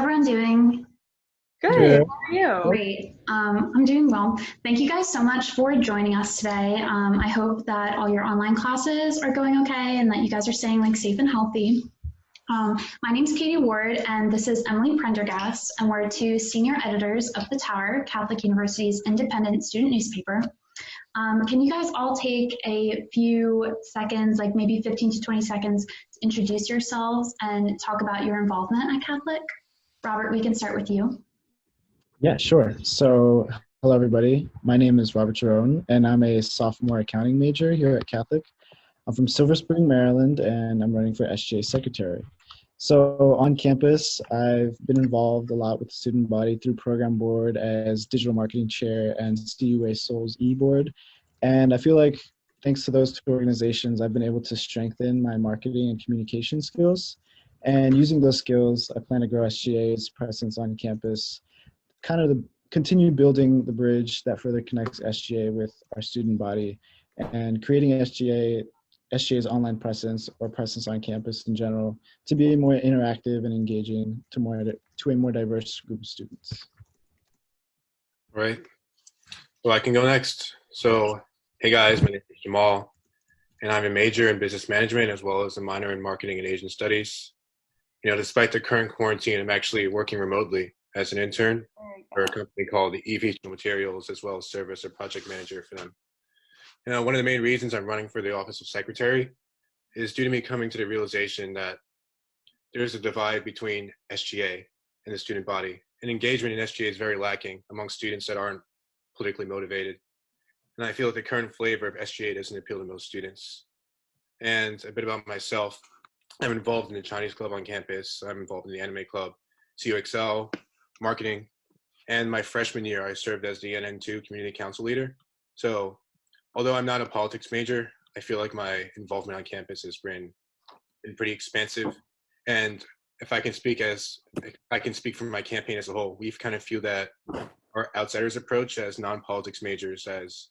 everyone doing? Good. Good. How are you? Great. I'm doing well. Thank you guys so much for joining us today. I hope that all your online classes are going okay and that you guys are staying safe and healthy. My name's Katie Ward, and this is Emily Prendergast, and we're two senior editors of The Tower, Catholic University's independent student newspaper. Can you guys all take a few seconds, like maybe 15 to 20 seconds, to introduce yourselves and talk about your involvement at Catholic? Robert, we can start with you. Yeah, sure. So, hello, everybody. My name is Robert Jerome, and I'm a sophomore accounting major here at Catholic. I'm from Silver Spring, Maryland, and I'm running for SGA secretary. So, on campus, I've been involved a lot with the student body through program board as digital marketing chair and CUA Souls e-board. And I feel like thanks to those two organizations, I've been able to strengthen my marketing and communication skills. And using those skills, I plan to grow SGA's presence on campus, continue building the bridge that further connects SGA with our student body, and creating SGA's online presence or presence on campus in general to be more interactive and engaging to a more diverse group of students. All right. Well, I can go next. So, hey guys, my name is Jamal, and I'm a major in business management as well as a minor in marketing and Asian studies. Despite the current quarantine, I'm actually working remotely as an intern for a company called the EV Materials, as well as service or project manager for them. One of the main reasons I'm running for the office of secretary is due to me coming to the realization that there's a divide between SGA and the student body, and engagement in SGA is very lacking among students that aren't politically motivated. And I feel that the current flavor of SGA doesn't appeal to most students. And a bit about myself, I'm involved in the Chinese club on campus. I'm involved in the anime club, CUXL, marketing, and my freshman year, I served as the NN2 community council leader. So although I'm not a politics major, I feel like my involvement on campus has been pretty expansive. And if I can speak from my campaign as a whole, we've kind of feel that our outsiders approach as non-politics majors, as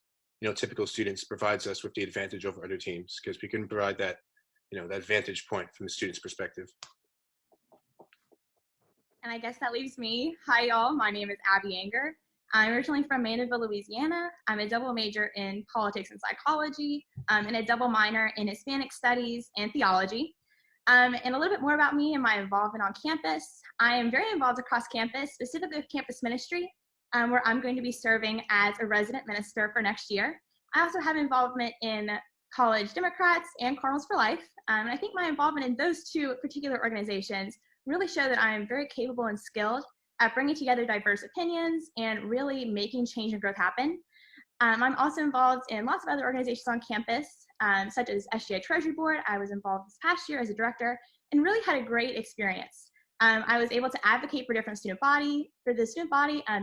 typical students, provides us with the advantage over other teams because we can provide that that vantage point from the student's perspective. And I guess that leaves me. Hi, y'all. My name is Abby Anger. I'm originally from Mandeville, Louisiana. I'm a double major in politics and psychology, and a double minor in Hispanic studies and theology. And a little bit more about me and my involvement on campus. I am very involved across campus, specifically with campus ministry, where I'm going to be serving as a resident minister for next year. I also have involvement in College Democrats and Cardinals for Life. And I think my involvement in those two particular organizations really show that I am very capable and skilled at bringing together diverse opinions and really making change and growth happen. I'm also involved in lots of other organizations on campus, such as SGA Treasury Board. I was involved this past year as a director and really had a great experience. I was able to advocate for the student body,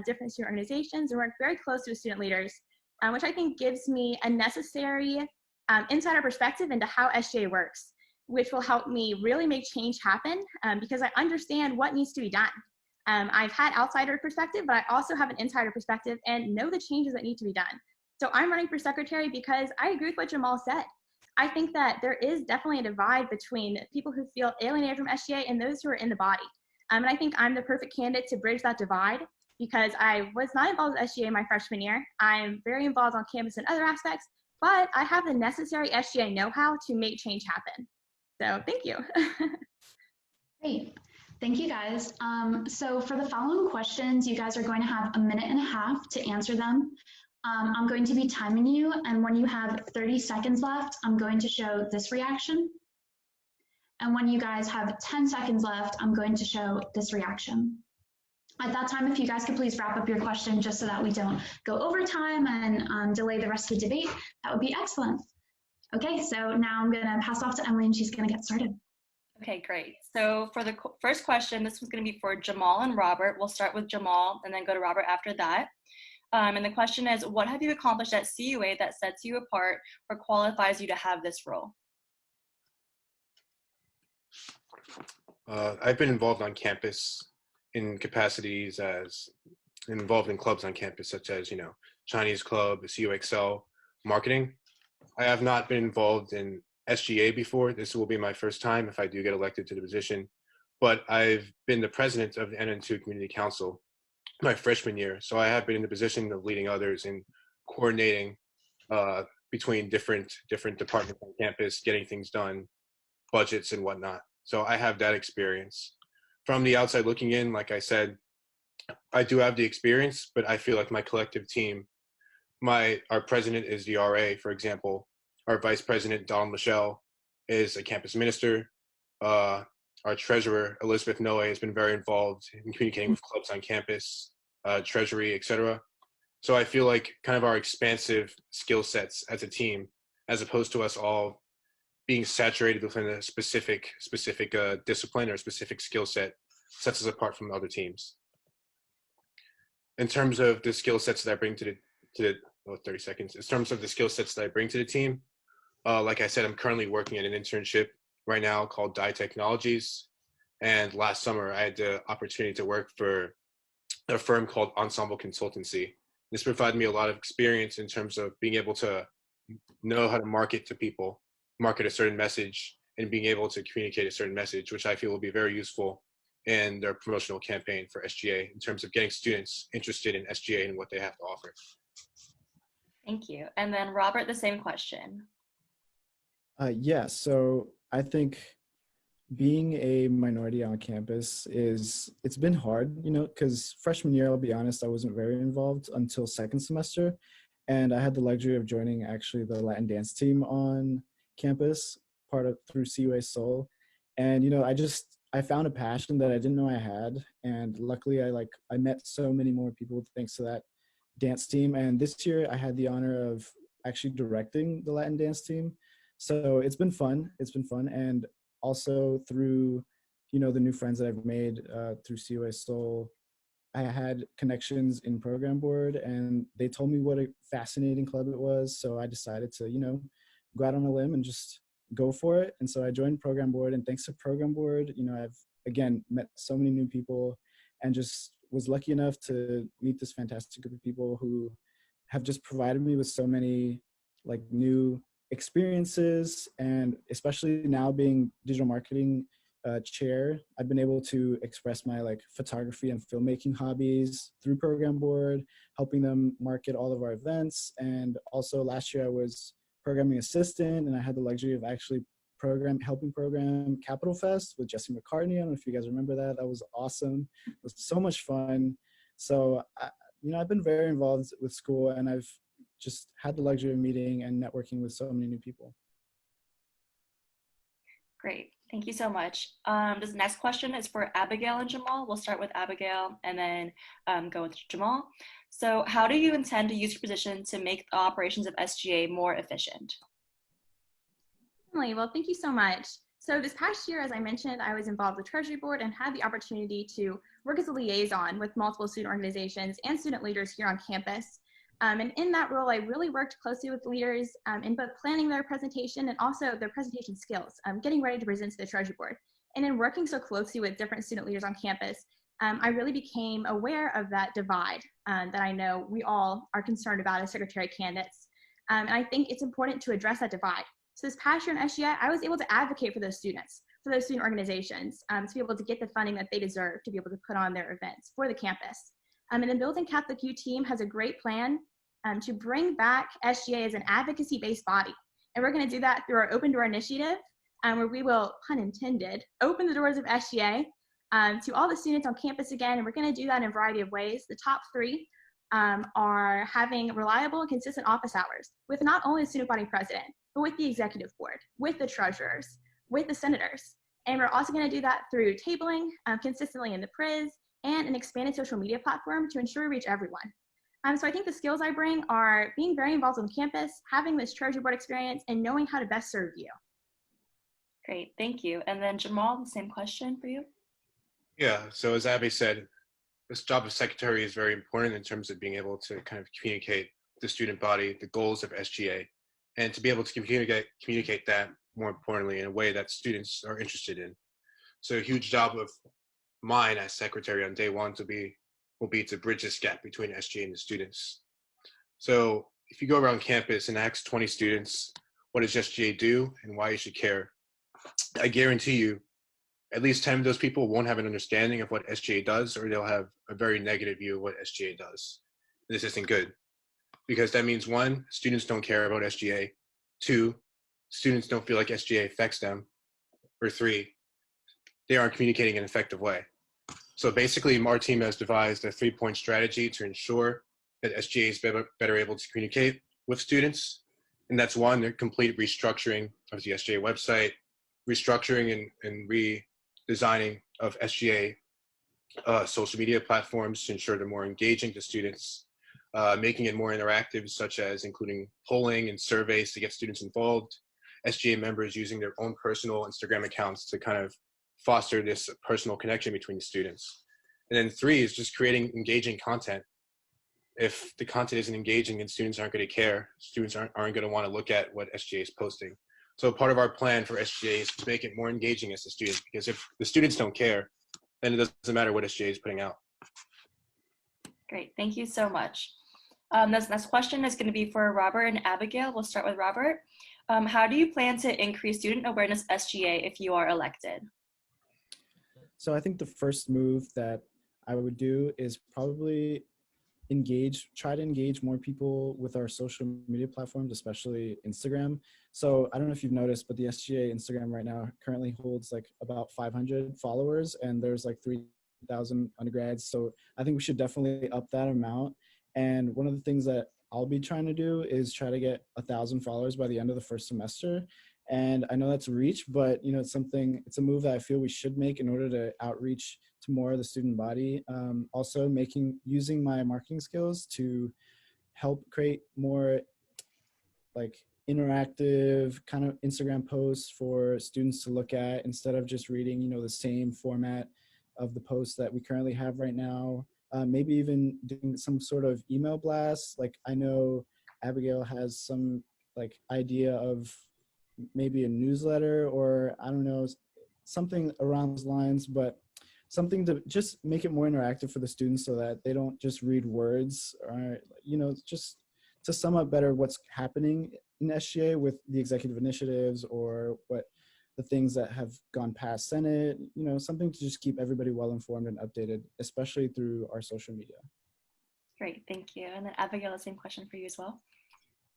different student organizations, and work very close to the student leaders, which I think gives me a necessary insider perspective into how SGA works, which will help me really make change happen because I understand what needs to be done. I've had outsider perspective, but I also have an insider perspective and know the changes that need to be done. So I'm running for secretary because I agree with what Jamal said. I think that there is definitely a divide between people who feel alienated from SGA and those who are in the body. And I think I'm the perfect candidate to bridge that divide because I was not involved with SGA my freshman year. I'm very involved on campus in other aspects, but I have the necessary SGA know-how to make change happen. So thank you. Great. Thank you guys. So for the following questions, you guys are going to have a minute and a half to answer them. I'm going to be timing you, and when you have 30 seconds left, I'm going to show this reaction. And when you guys have 10 seconds left, I'm going to show this reaction. At that time, if you guys could please wrap up your question just so that we don't go over time and delay the rest of the debate, that would be excellent. Okay, so now I'm gonna pass off to Emily and she's gonna get started. Okay, great. So for the first question, this was going to be for Jamal and Robert. We'll start with Jamal and then go to Robert after that. And the question is, what have you accomplished at CUA that sets you apart or qualifies you to have this role? I've been involved on campus in capacities as involved in clubs on campus, such as, Chinese club, CUXL, marketing. I have not been involved in SGA before. This will be my first time if I do get elected to the position, but I've been the president of the NN2 Community Council my freshman year. So I have been in the position of leading others and coordinating between different departments on campus, getting things done, budgets and whatnot. So I have that experience. From the outside looking in, like I said, I do have the experience, but I feel like my collective team, our president is the RA, for example. Our vice president, Donald Michelle, is a campus minister. Our treasurer, Elizabeth Noe, has been very involved in communicating with clubs on campus, treasury, etc. So I feel like kind of our expansive skill sets as a team, as opposed to us all being saturated within a specific discipline or specific skill set, sets us apart from other teams. In terms of the skill sets that I bring to the 30 seconds. In terms of the skill sets that I bring to the team, like I said, I'm currently working at an internship right now called Dye Technologies. And last summer, I had the opportunity to work for a firm called Ensemble Consultancy. This provided me a lot of experience in terms of being able to know how to market to people, market a certain message, and being able to communicate a certain message, which I feel will be very useful in their promotional campaign for SGA in terms of getting students interested in SGA and what they have to offer. Thank you. And then Robert, the same question. Yeah, so I think being a minority on campus it's been hard, because freshman year, I'll be honest, I wasn't very involved until second semester. And I had the luxury of joining actually the Latin dance team on campus, through CUA Seoul. And, I found a passion that I didn't know I had. And luckily I met so many more people thanks to that dance team. And this year I had the honor of actually directing the Latin dance team. So it's been fun. And also through, the new friends that I've made through CUA Seoul, I had connections in program board and they told me what a fascinating club it was. So I decided to, go out on a limb and just go for it. And so I joined program board, and thanks to program board, I've again met so many new people and just was lucky enough to meet this fantastic group of people who have just provided me with so many new experiences. And especially now being digital marketing chair, I've been able to express my photography and filmmaking hobbies through program board, helping them market all of our events. And also last year I was programming assistant, and I had the luxury of actually helping program Capital Fest with Jesse McCartney. I don't know if you guys remember that. That was awesome. It was so much fun. So I've been very involved with school, and I've just had the luxury of meeting and networking with so many new people. Great. Thank you so much. This next question is for Abigail and Jamal. We'll start with Abigail and then go with Jamal. So how do you intend to use your position to make the operations of SGA more efficient? Well, thank you so much. So this past year, as I mentioned, I was involved with Treasury Board and had the opportunity to work as a liaison with multiple student organizations and student leaders here on campus. And in that role, I really worked closely with leaders in both planning their presentation and also their presentation skills, getting ready to present to the Treasury Board. And in working so closely with different student leaders on campus, I really became aware of that divide that I know we all are concerned about as secretary candidates. And I think it's important to address that divide. So this past year in SGA, I was able to advocate for those students, for those student organizations, to be able to get the funding that they deserve to be able to put on their events for the campus. And the Building Catholic U team has a great plan to bring back SGA as an advocacy-based body. And we're going to do that through our Open Door Initiative, where we will, pun intended, open the doors of SGA to all the students on campus again. And we're going to do that in a variety of ways. The top three are having reliable and consistent office hours with not only the student body president, but with the executive board, with the treasurers, with the senators. And we're also going to do that through tabling consistently in the PRIS and an expanded social media platform to ensure we reach everyone. So I think the skills I bring are being very involved on campus, having this Treasury Board experience, and knowing how to best serve you. Great, thank you. And then Jamal, the same question for you. Yeah, so as Abby said, this job of secretary is very important in terms of being able to kind of communicate the student body, the goals of SGA, and to be able to communicate that, more importantly, in a way that students are interested in. So a huge job of mine as secretary on day one will be to bridge this gap between SGA and the students. So if you go around campus and ask 20 students, what does SGA do and why you should care? I guarantee you at least 10 of those people won't have an understanding of what SGA does, or they'll have a very negative view of what SGA does. This isn't good, because that means, one, students don't care about SGA. Two, students don't feel like SGA affects them. Or three, they aren't communicating in an effective way. So basically, our team has devised a 3-point strategy to ensure that SGA is better able to communicate with students. And that's one, the complete restructuring of the SGA website, restructuring and redesigning of SGA social media platforms to ensure they're more engaging to students, making it more interactive, such as including polling and surveys to get students involved, SGA members using their own personal Instagram accounts to kind of foster this personal connection between the students. And then 3 is just creating engaging content. If the content isn't engaging, then students aren't going to care. Students aren't going to want to look at what SGA is posting. So part of our plan for SGA is to make it more engaging as the students, because if the students don't care, then it doesn't matter what SGA is putting out. Great, thank you so much. This next question is going to be for Robert and Abigail. We'll start with Robert. How do you plan to increase student awareness SGA if you are elected? So I think the first move that I would do is probably try to engage more people with our social media platforms, especially Instagram. So I don't know if you've noticed, but the SGA Instagram right now currently holds like about 500 followers, and there's like 3,000 undergrads. So I think we should definitely up that amount. And one of the things that I'll be trying to do is try to get 1,000 followers by the end of the first semester. And I know that's a reach, but you know, it's a move that I feel we should make in order to outreach to more of the student body. Also using my marketing skills to help create more like interactive kind of Instagram posts for students to look at, instead of just reading, you know, the same format of the posts that we currently have right now. Maybe even doing some sort of email blast. Like I know Abigail has some like idea of maybe a newsletter, or I don't know, something around those lines, but something to just make it more interactive for the students so that they don't just read words, or, you know, just to sum up better what's happening in SGA with the executive initiatives, or what the things that have gone past Senate, you know, something to just keep everybody well informed and updated, especially through our social media. Great, thank you. And then Abigail, the same question for you as well.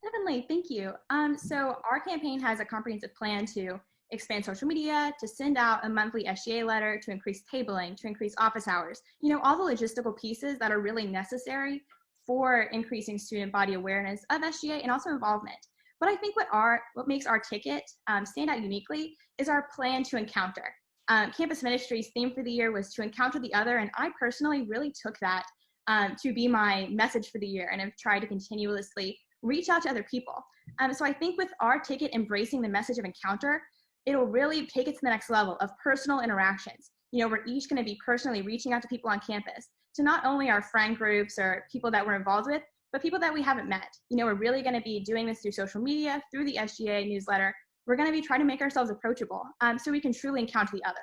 Definitely, thank you. So our campaign has a comprehensive plan to expand social media, to send out a monthly SGA letter, to increase tabling, to increase office hours, you know, all the logistical pieces that are really necessary for increasing student body awareness of SGA and also involvement. But I think what makes our ticket stand out uniquely is our plan to encounter. Campus Ministry's theme for the year was to encounter the other, and I personally really took that to be my message for the year, and have tried to continuously reach out to other people. So I think with our ticket embracing the message of encounter, it'll really take it to the next level of personal interactions. You know, we're each going to be personally reaching out to people on campus, to not only our friend groups or people that we're involved with, but people that we haven't met. You know, we're really going to be doing this through social media, through the SGA newsletter. We're going to be trying to make ourselves approachable so we can truly encounter the other.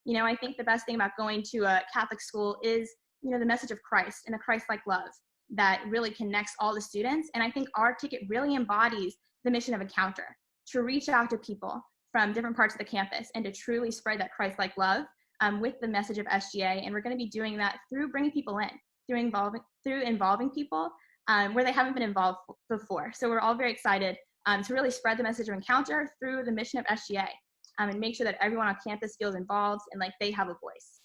You know, I think the best thing about going to a Catholic school is, you know, the message of Christ and a Christ-like love that really connects all the students. And I think our ticket really embodies the mission of Encounter, to reach out to people from different parts of the campus and to truly spread that Christ-like love with the message of SGA. And we're going to be doing that through bringing people in, through involving people where they haven't been involved before. So we're all very excited to really spread the message of Encounter through the mission of SGA and make sure that everyone on campus feels involved and like they have a voice.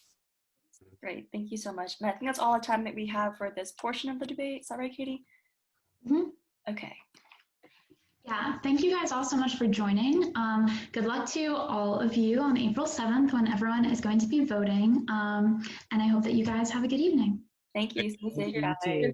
Great, thank you so much. And I think that's all the time that we have for this portion of the debate. Is that right, Katie? Mm-hmm. Okay. Yeah, thank you guys all so much for joining. Good luck to all of you on April 7th when everyone is going to be voting. And I hope that you guys have a good evening. Thank you. Thank you, too.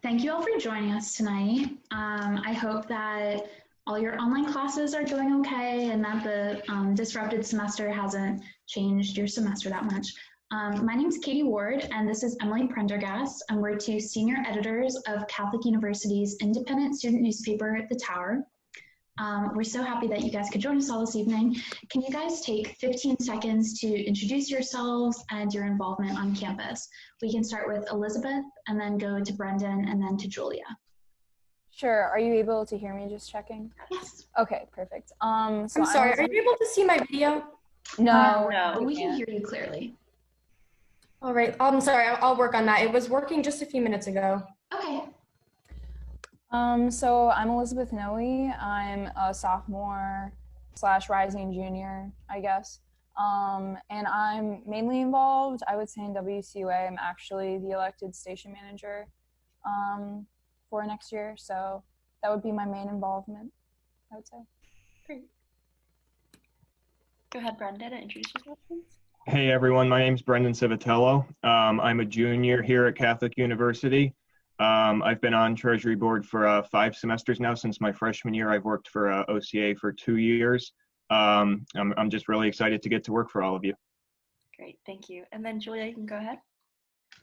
Thank you all for joining us tonight. I hope that all your online classes are going okay and that the disrupted semester hasn't changed your semester that much. My name is Katie Ward, and this is Emily Prendergast, and we're two senior editors of Catholic University's independent student newspaper, The Tower. We're so happy that you guys could join us all this evening. Can you guys take 15 seconds to introduce yourselves and your involvement on campus? We can start with Elizabeth, and then go to Brendan, and then to Julia. Sure. Are you able to hear me? Just checking. Yes. Okay, perfect. So I'm sorry, are you able to see my video? No, No. We can't. can hear you clearly. All right, I'm sorry, I'll work on that. It was working just a few minutes ago. Okay. So I'm Elizabeth Noe. I'm a sophomore / rising junior, I guess. And I'm mainly involved, I would say, in WCUA. I'm actually the elected station manager for next year. So that would be my main involvement, I would say. Great. Go ahead, Brendan, and introduce yourself, please. Hey everyone, my name is Brendan Civitello. I'm a junior here at Catholic University. I've been on Treasury Board for 5 semesters now. Since my freshman year, I've worked for OCA for 2 years. I'm just really excited to get to work for all of you. Great, thank you. And then Julia, you can go ahead.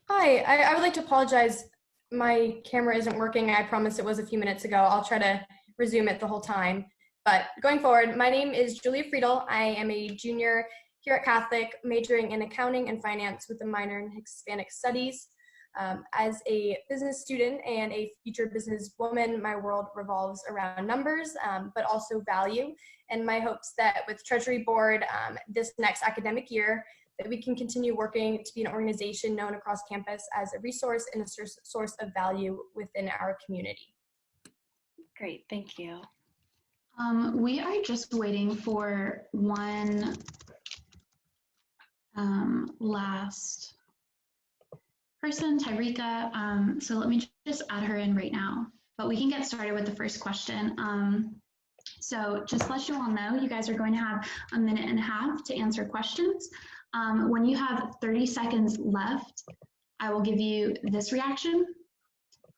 Hi, I would like to apologize. My camera isn't working. I promised it was a few minutes ago. I'll try to resume it the whole time. But going forward, my name is Julia Friedel. I am a junior here at Catholic, majoring in accounting and finance with a minor in Hispanic studies. As a business student and a future businesswoman, my world revolves around numbers, but also value. And my hopes that with Treasury Board this next academic year, that we can continue working to be an organization known across campus as a resource and a source of value within our community. Great, thank you. We are just waiting for one last person, Tyreka. So let me just add her in right now, but we can get started with the first question. So just to let you all know, you guys are going to have a minute and a half to answer questions. When you have 30 seconds left, I will give you this reaction.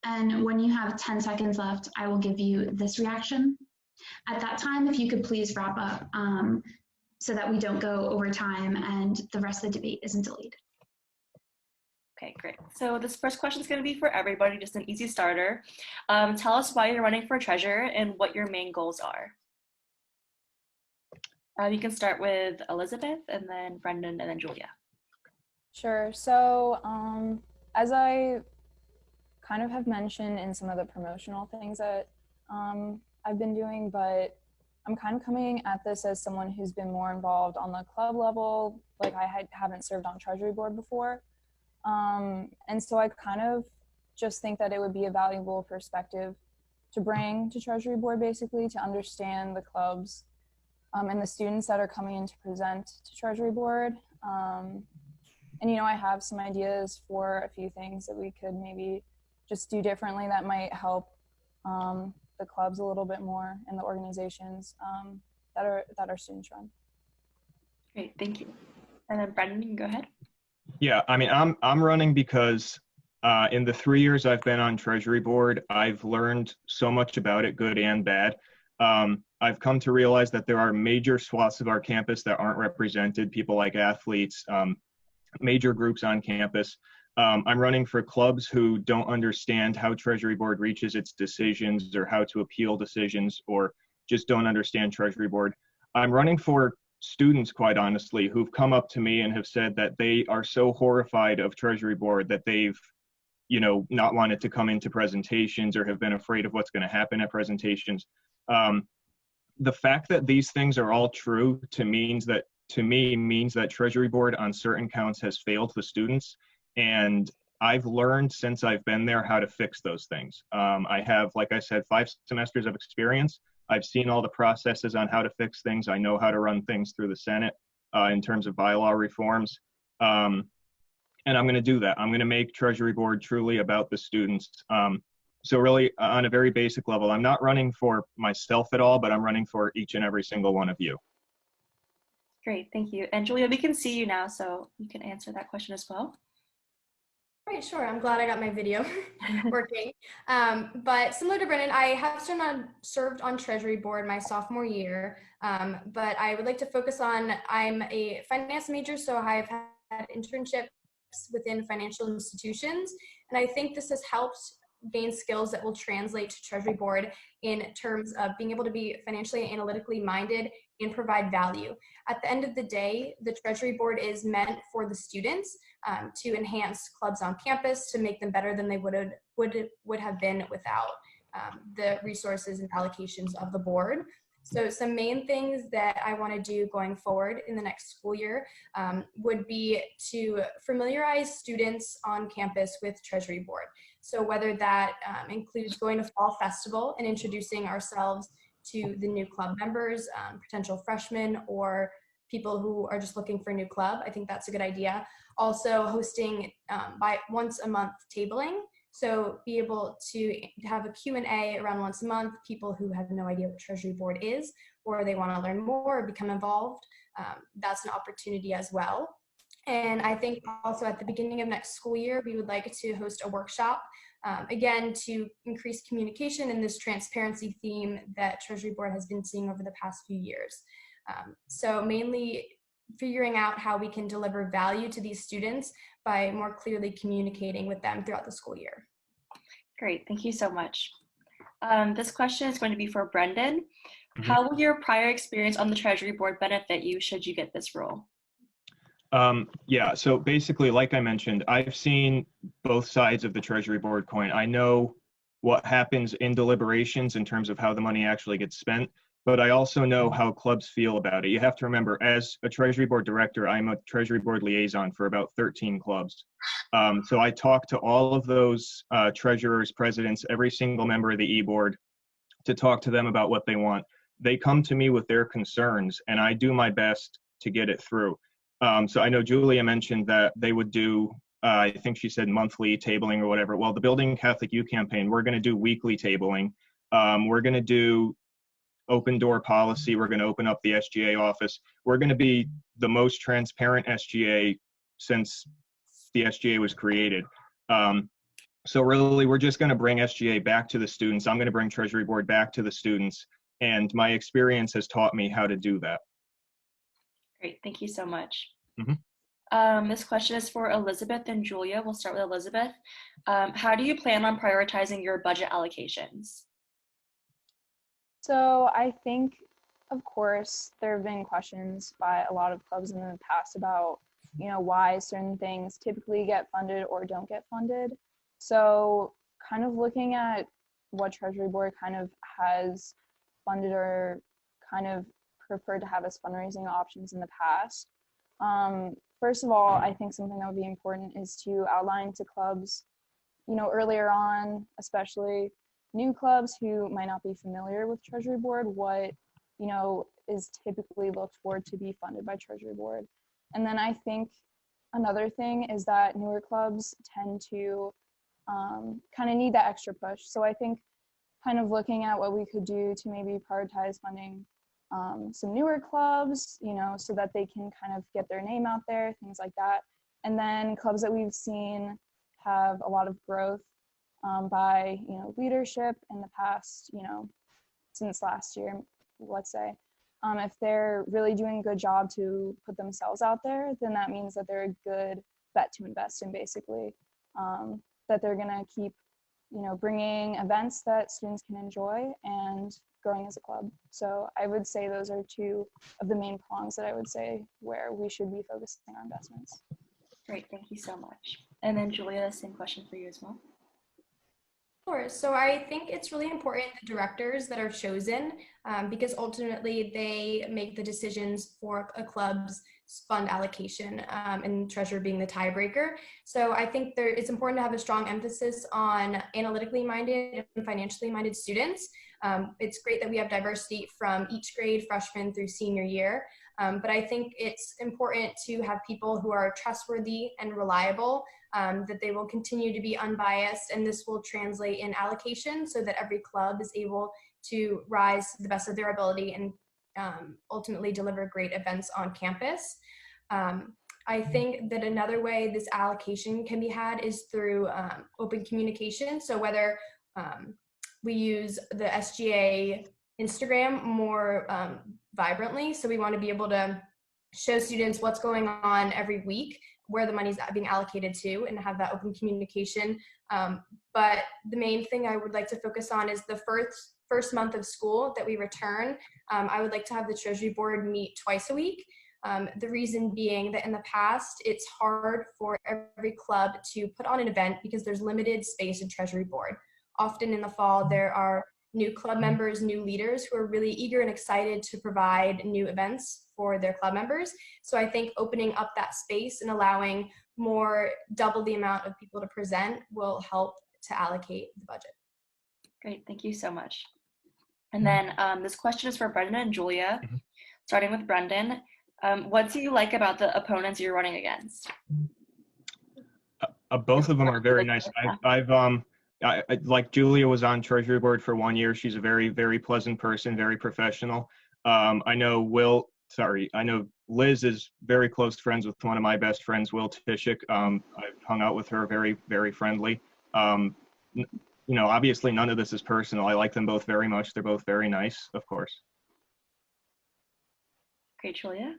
And when you have 10 seconds left, I will give you this reaction. At that time, if you could please wrap up so that we don't go over time and the rest of the debate isn't delayed. Okay, great. So this first question is going to be for everybody, just an easy starter. Tell us why you're running for treasurer and what your main goals are. You can start with Elizabeth, and then Brendan, and then Julia. Sure. So as I kind of have mentioned in some of the promotional things that I've been doing, but I'm kind of coming at this as someone who's been more involved on the club level. Like I haven't served on Treasury Board before. And so I kind of just think that it would be a valuable perspective to bring to Treasury Board, basically, to understand the clubs and the students that are coming in to present to Treasury Board. And, you know, I have some ideas for a few things that we could maybe just do differently that might help the clubs a little bit more and the organizations that our students run. Great, thank you. And then Brendan, you can go ahead. Yeah, I mean, I'm running because in the 3 years I've been on Treasury Board, I've learned so much about it, good and bad. I've come to realize that there are major swaths of our campus that aren't represented, people like athletes, major groups on campus. I'm running for clubs who don't understand how Treasury Board reaches its decisions or how to appeal decisions, or just don't understand Treasury Board. I'm running for students, quite honestly, who've come up to me and have said that they are so horrified of Treasury Board that they've, you know, not wanted to come into presentations or have been afraid of what's going to happen at presentations. The fact that these things are all true to me means that Treasury Board on certain counts has failed the students. And I've learned since I've been there how to fix those things. I have, like I said, 5 semesters of experience. I've seen all the processes on how to fix things. I know how to run things through the Senate in terms of bylaw reforms. And I'm going to do that. I'm going to make Treasury Board truly about the students. So really, on a very basic level, I'm not running for myself at all, but I'm running for each and every single one of you. Great, thank you. And Julia, we can see you now, so you can answer that question as well. Right, sure. I'm glad I got my video working. But similar to Brennan, I have served on Treasury Board my sophomore year, but I would like to focus on, I'm a finance major, so I've had internships within financial institutions, and I think this has helped gain skills that will translate to Treasury Board in terms of being able to be financially and analytically minded and provide value. At the end of the day, the Treasury Board is meant for the students to enhance clubs on campus, to make them better than they would have been without. the resources and allocations of the board. So some main things that I want to do going forward in the next school year would be to familiarize students on campus with Treasury Board. So whether that includes going to Fall Festival and introducing ourselves to the new club members, potential freshmen, or people who are just looking for a new club, I think that's a good idea. Also hosting by once a month tabling. So be able to have a Q&A around once a month, people who have no idea what Treasury Board is, or they want to learn more or become involved. That's an opportunity as well. And I think also at the beginning of next school year, we would like to host a workshop, again, to increase communication in this transparency theme that Treasury Board has been seeing over the past few years. So mainly figuring out how we can deliver value to these students by more clearly communicating with them throughout the school year. Great, thank you so much. This question is going to be for Brendan. How will your prior experience on the Treasury Board benefit you should you get this role? Yeah, so basically, like I mentioned, I've seen both sides of the Treasury Board coin. I know what happens in deliberations in terms of how the money actually gets spent, but I also know how clubs feel about it. You have to remember, as a Treasury Board director, I'm a Treasury Board liaison for about 13 clubs. So I talk to all of those treasurers, presidents, every single member of the e-board to talk to them about what they want. They come to me with their concerns, and I do my best to get it through. So I know Julia mentioned that they would do, I think she said monthly tabling or whatever. Well, the Building Catholic U campaign, we're going to do weekly tabling. We're going to do open door policy. We're going to open up the SGA office. We're going to be the most transparent SGA since the SGA was created. So really, we're just going to bring SGA back to the students. I'm going to bring Treasury Board back to the students. And my experience has taught me how to do that. Great, thank you so much. Mm-hmm. This question is for Elizabeth and Julia. We'll start with Elizabeth. How do you plan on prioritizing your budget allocations? So I think, of course, there have been questions by a lot of clubs in the past about, why certain things typically get funded or don't get funded. So kind of looking at what Treasury Board kind of has funded or kind of preferred to have as fundraising options in the past. First of all, I think something that would be important is to outline to clubs, earlier on, especially new clubs who might not be familiar with Treasury Board, what, is typically looked for to be funded by Treasury Board. And then I think another thing is that newer clubs tend to kind of need that extra push. So I think kind of looking at what we could do to maybe prioritize funding some newer clubs, so that they can kind of get their name out there, things like that. And then clubs that we've seen have a lot of growth by, leadership in the past, since last year, let's say. If they're really doing a good job to put themselves out there, then that means that they're a good bet to invest in, basically. That they're going to keep, bringing events that students can enjoy and growing as a club. So I would say those are two of the main prongs that I would say where we should be focusing our investments. Great, thank you so much. And then Julia, same question for you as well. Sure. So I think it's really important the directors that are chosen because ultimately they make the decisions for a club's fund allocation and treasurer being the tiebreaker. So I think it's important to have a strong emphasis on analytically minded and financially minded students. It's great that we have diversity from each grade, freshman through senior year. But I think it's important to have people who are trustworthy and reliable, that they will continue to be unbiased, and this will translate in allocation so that every club is able to rise to the best of their ability and ultimately deliver great events on campus. I think that another way this allocation can be had is through open communication. So whether we use the SGA Instagram more vibrantly. So we want to be able to show students what's going on every week, where the money's being allocated to, and have that open communication. But the main thing I would like to focus on is the first month of school that we return. I would like to have the Treasury Board meet twice a week. The reason being that in the past, it's hard for every club to put on an event because there's limited space in Treasury Board. often in the fall there are new club members, new leaders who are really eager and excited to provide new events for their club members. So I think opening up that space and allowing more, double the amount of people to present will help to allocate the budget. Great, thank you so much. And then this question is for Brendan and Julia. Starting with Brendan, what do you like about the opponents you're running against? Both of them are very nice. Like Julia was on Treasury Board for 1 year. She's a very, very pleasant person, very professional. I know Liz is very close friends with one of my best friends, Will Tishik. I've hung out with her, very, very friendly. Obviously none of this is personal. I like them both very much. They're both very nice, of course. Great, Julia.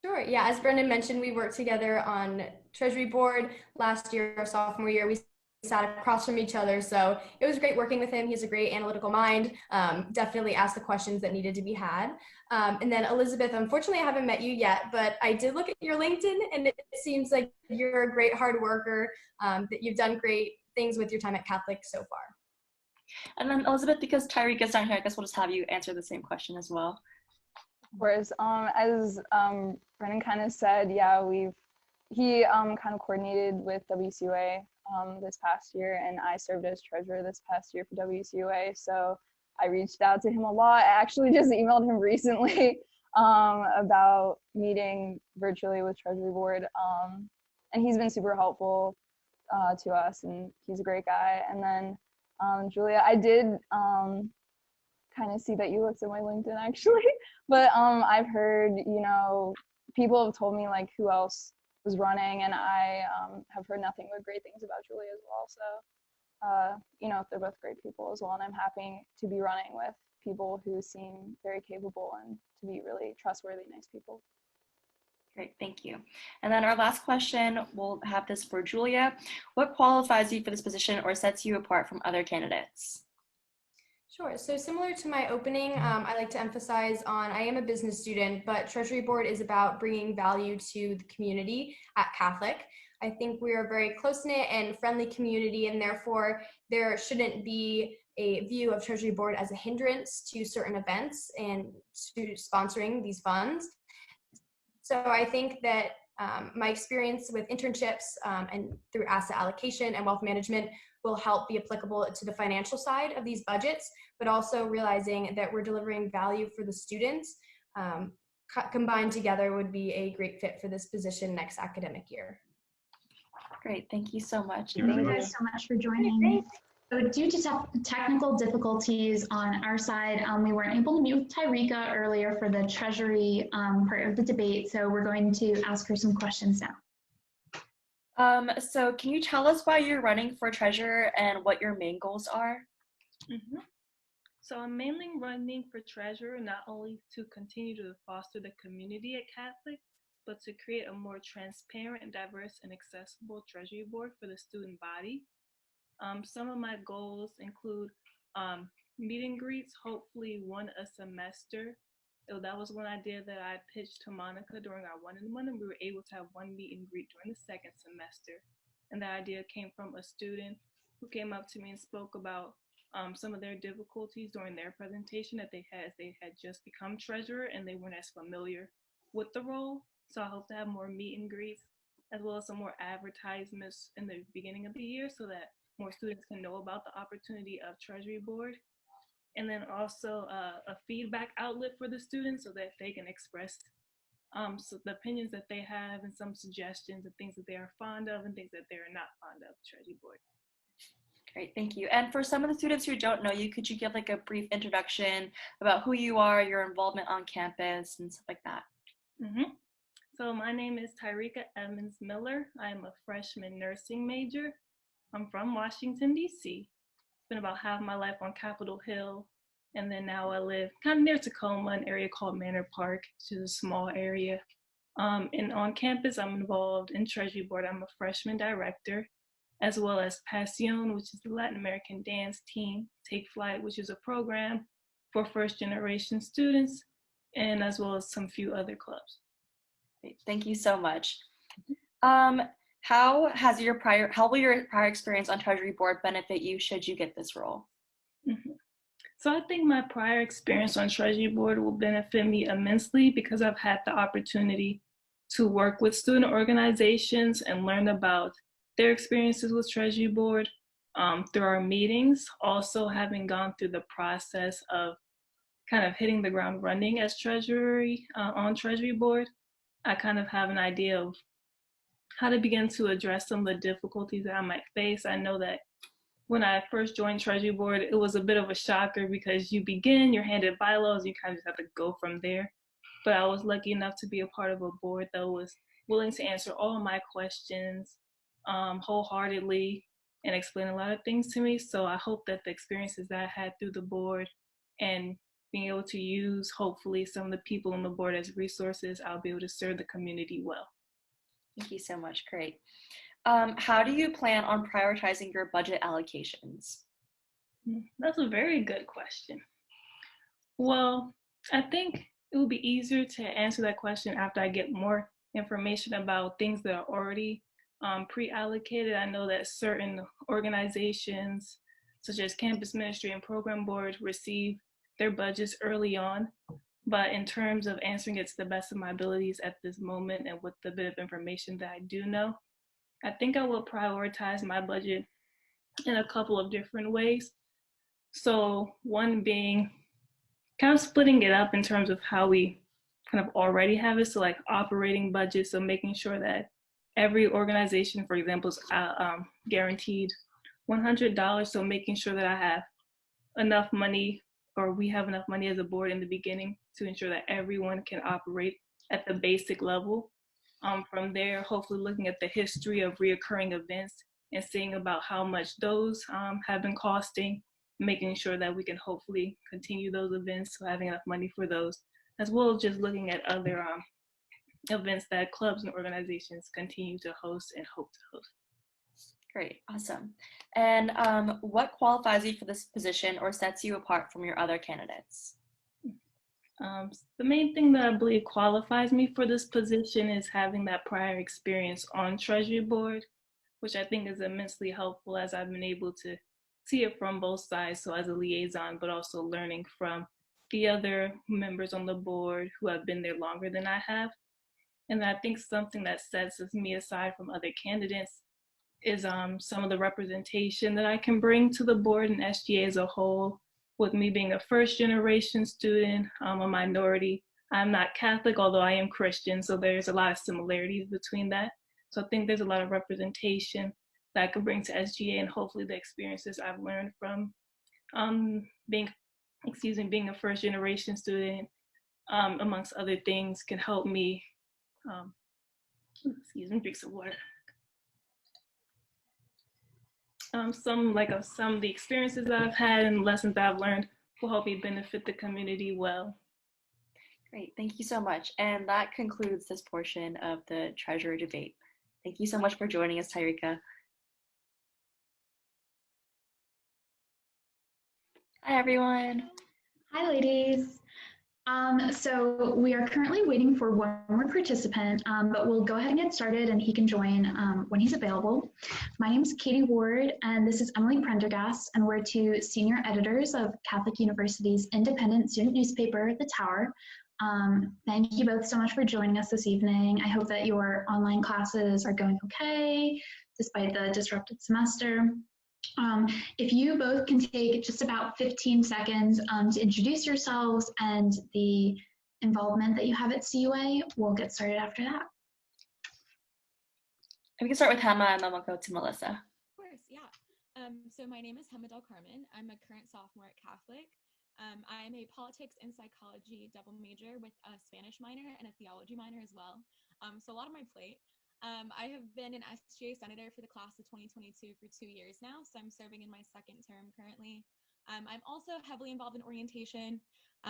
Sure. Yeah, as Brendan mentioned, we worked together on Treasury Board last year, our sophomore year. We sat across from each other, so it was great working with him. He's a great analytical mind. Definitely asked the questions that needed to be had. And then Elizabeth, unfortunately, I haven't met you yet, but I did look at your LinkedIn, and it seems like you're a great hard worker, that you've done great things with your time at Catholic so far. And then Elizabeth, because Tyreek is down here, I guess we'll just have you answer the same question as well. Of course. As Brennan kind of said, yeah, he kind of coordinated with WCUA this past year, and I served as treasurer this past year for WCUA. So I reached out to him a lot. I actually just emailed him recently about meeting virtually with Treasury Board, and he's been super helpful to us, and he's a great guy. And then Julia, I did kind of see that you looked at my LinkedIn actually, but I've heard, people have told me like who else was running, and I have heard nothing but great things about Julia as well. So, they're both great people as well, and I'm happy to be running with people who seem very capable and to be really trustworthy, nice people. Great, thank you. And then our last question, we'll have this for Julia. What qualifies you for this position or sets you apart from other candidates? Sure. So similar to my opening, I like to emphasize on I am a business student, but Treasury Board is about bringing value to the community at Catholic. I think we are a very close-knit and friendly community, and therefore there shouldn't be a view of Treasury Board as a hindrance to certain events and to sponsoring these funds. So I think that my experience with internships and through asset allocation and wealth management will help be applicable to the financial side of these budgets, but also realizing that we're delivering value for the students combined together would be a great fit for this position next academic year. Great, thank you so much. Thank you guys so much for joining. So due to technical difficulties on our side, we weren't able to meet with Tyreeka earlier for the Treasury part of the debate, so we're going to ask her some questions now. So can you tell us why you're running for treasurer and what your main goals are? So I'm mainly running for treasurer not only to continue to foster the community at Catholic, but to create a more transparent, diverse, and accessible Treasury Board for the student body. Some of my goals include meet and greets, hopefully one a semester. So that was one idea that I pitched to Monica during our one-on-one, and we were able to have one meet and greet during the second semester. And that idea came from a student who came up to me and spoke about some of their difficulties during their presentation that they had just become treasurer and they weren't as familiar with the role. So I hope to have more meet and greets as well as some more advertisements in the beginning of the year so that more students can know about the opportunity of Treasury Board. And then also a feedback outlet for the students so that they can express so the opinions that they have and some suggestions of things that they are fond of and things that they are not fond of Treasury Board. Great, thank you. And for some of the students who don't know you, could you give like a brief introduction about who you are, your involvement on campus and stuff like that? So my name is Tyreeka Evans Miller. I am a freshman nursing major. I'm from Washington, D.C. Spent about half my life on Capitol Hill, and then now I live kind of near Tacoma, an area called Manor Park, which is a small area. And on campus, I'm involved in Treasury Board. I'm a freshman director, as well as Pasión, which is the Latin American dance team, Take Flight, which is a program for first-generation students, and as well as some few other clubs. Great, thank you so much. How will your prior experience on Treasury Board benefit you should you get this role? Mhm. So I think my prior experience on Treasury Board will benefit me immensely because I've had the opportunity to work with student organizations and learn about their experiences with Treasury Board through our meetings. Also, having gone through the process of kind of hitting the ground running as Treasury on Treasury Board, I kind of have an idea of how to begin to address some of the difficulties that I might face. I know that when I first joined Treasury Board, it was a bit of a shocker because you're handed bylaws, you kind of just have to go from there. But I was lucky enough to be a part of a board that was willing to answer all my questions wholeheartedly and explain a lot of things to me. So I hope that the experiences that I had through the board and being able to use hopefully some of the people on the board as resources, I'll be able to serve the community well. Thank you so much. Great. How do you plan on prioritizing your budget allocations? That's a very good question. Well, I think it will be easier to answer that question after I get more information about things that are already pre-allocated. I know that certain organizations, such as Campus Ministry and Program Board, receive their budgets early on. But in terms of answering it to the best of my abilities at this moment and with the bit of information that I do know, I think I will prioritize my budget in a couple of different ways. So one being kind of splitting it up in terms of how we kind of already have it. So like operating budget, so making sure that every organization, for example, is guaranteed $100. So making sure that I have enough money, or we have enough money as a board in the beginning to ensure that everyone can operate at the basic level. From there, hopefully looking at the history of reoccurring events and seeing about how much those have been costing, making sure that we can hopefully continue those events, so having enough money for those, as well as just looking at other events that clubs and organizations continue to host and hope to host. Great, awesome. And what qualifies you for this position or sets you apart from your other candidates? The main thing that I believe qualifies me for this position is having that prior experience on Treasury Board, which I think is immensely helpful as I've been able to see it from both sides, so as a liaison, but also learning from the other members on the board who have been there longer than I have. And I think something that sets me aside from other candidates is some of the representation that I can bring to the board and SGA as a whole. With me being a first generation student, a minority, I'm not Catholic, although I am Christian, so there's a lot of similarities between that. So I think there's a lot of representation that I can bring to SGA, and hopefully the experiences I've learned from being a first generation student, amongst other things, can help me, drink some water. Some of the experiences that I've had and lessons that I've learned will help me benefit the community well. Great, thank you so much. And that concludes this portion of the Treasurer debate. Thank you so much for joining us, Tyrika. Hi, everyone. Hi, ladies. So we are currently waiting for one more participant, but we'll go ahead and get started and he can join when he's available. My name is Katie Ward and this is Emily Prendergast, and we're two senior editors of Catholic University's independent student newspaper, The Tower. Thank you both so much for joining us this evening. I hope that your online classes are going okay, despite the disrupted semester. If you both can take just about 15 seconds to introduce yourselves and the involvement that you have at CUA, we'll get started after that. We can start with Hema and then we'll go to Melissa. Of course, yeah. So my name is Hema Del Carmen. I'm a current sophomore at Catholic. I'm a politics and psychology double major with a Spanish minor and a theology minor as well. So a lot on my plate. I have been an SGA senator for the class of 2022 for 2 years now, so I'm serving in my second term currently. I'm also heavily involved in orientation.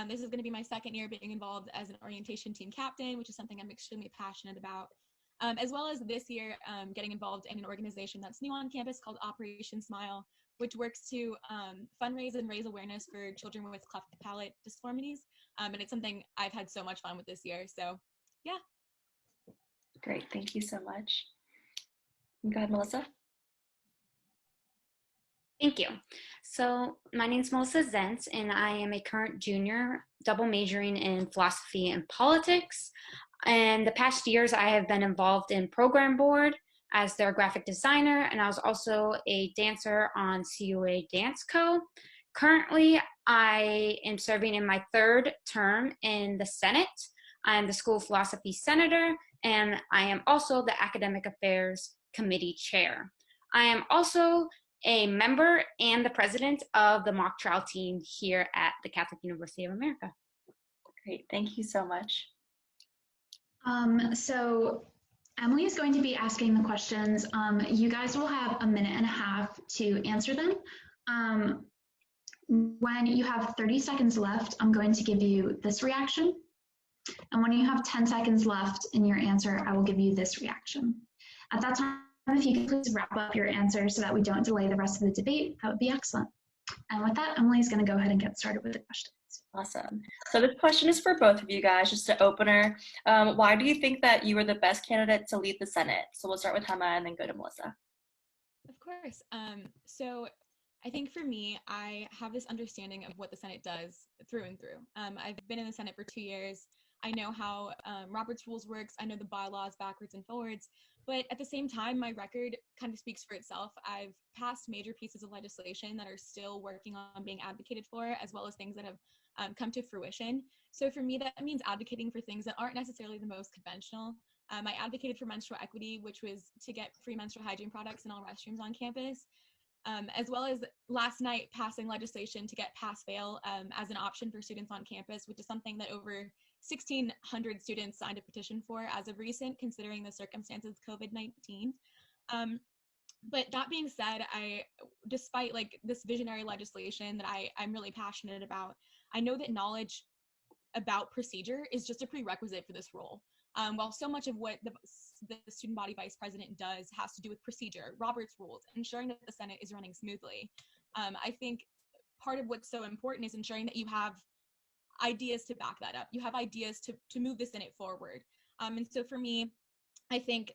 This is going to be my second year being involved as an orientation team captain, which is something I'm extremely passionate about, as well as this year getting involved in an organization that's new on campus called Operation Smile, which works to fundraise and raise awareness for children with cleft palate deformities. And it's something I've had so much fun with this year. So, yeah. Great, thank you so much. Go ahead, Melissa. Thank you. So my name is Melissa Zentz, and I am a current junior, double majoring in philosophy and politics. And the past years, I have been involved in program board as their graphic designer, and I was also a dancer on CUA Dance Co. Currently, I am serving in my third term in the Senate. I am the School of Philosophy Senator, and I am also the Academic Affairs Committee Chair. I am also a member and the president of the mock trial team here at the Catholic University of America. Great, thank you so much. So Emily is going to be asking the questions. You guys will have a minute and a half to answer them. When you have 30 seconds left, I'm going to give you this reaction. And when you have 10 seconds left in your answer, I will give you this reaction. At that time, if you could please wrap up your answer so that we don't delay the rest of the debate, that would be excellent. And with that, Emily's going to go ahead and get started with the questions. Awesome. So this question is for both of you guys, just an opener. Why do you think that you are the best candidate to lead the Senate? So we'll start with Hema and then go to Melissa. Of course. So I think for me, I have this understanding of what the Senate does through and through. I've been in the Senate for 2 years. I know how Robert's Rules works. I know the bylaws backwards and forwards. But at the same time, my record kind of speaks for itself. I've passed major pieces of legislation that are still working on being advocated for, as well as things that have come to fruition. So for me, that means advocating for things that aren't necessarily the most conventional. I advocated for menstrual equity, which was to get free menstrual hygiene products in all restrooms on campus, as well as last night passing legislation to get pass-fail as an option for students on campus, which is something that over 1,600 students signed a petition for as of recent, considering the circumstances of COVID-19. But that being said, despite like this visionary legislation that I'm really passionate about, I know that knowledge about procedure is just a prerequisite for this role. While so much of what the student body vice president does has to do with procedure, Robert's Rules, ensuring that the Senate is running smoothly, I think part of what's so important is ensuring that you have ideas to back that up. You have ideas to move the Senate forward. And so for me, I think,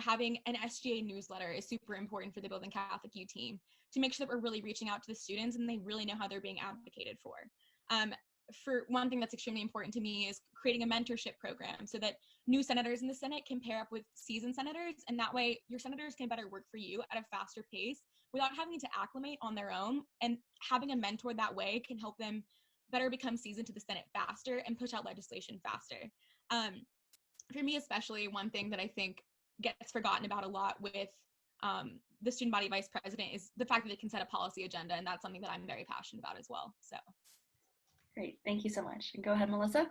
having an SGA newsletter is super important for the Building Catholic U team to make sure that we're really reaching out to the students and they really know how they're being advocated for. For one thing that's extremely important to me is creating a mentorship program so that new senators in the Senate can pair up with seasoned senators, and that way your senators can better work for you at a faster pace without having to acclimate on their own, and having a mentor that way can help them better become seasoned to the Senate faster and push out legislation faster. For me especially, one thing that I think gets forgotten about a lot with the student body vice president is the fact that it can set a policy agenda, and that's something that I'm very passionate about as well. So. Great, thank you so much. Go ahead, Melissa.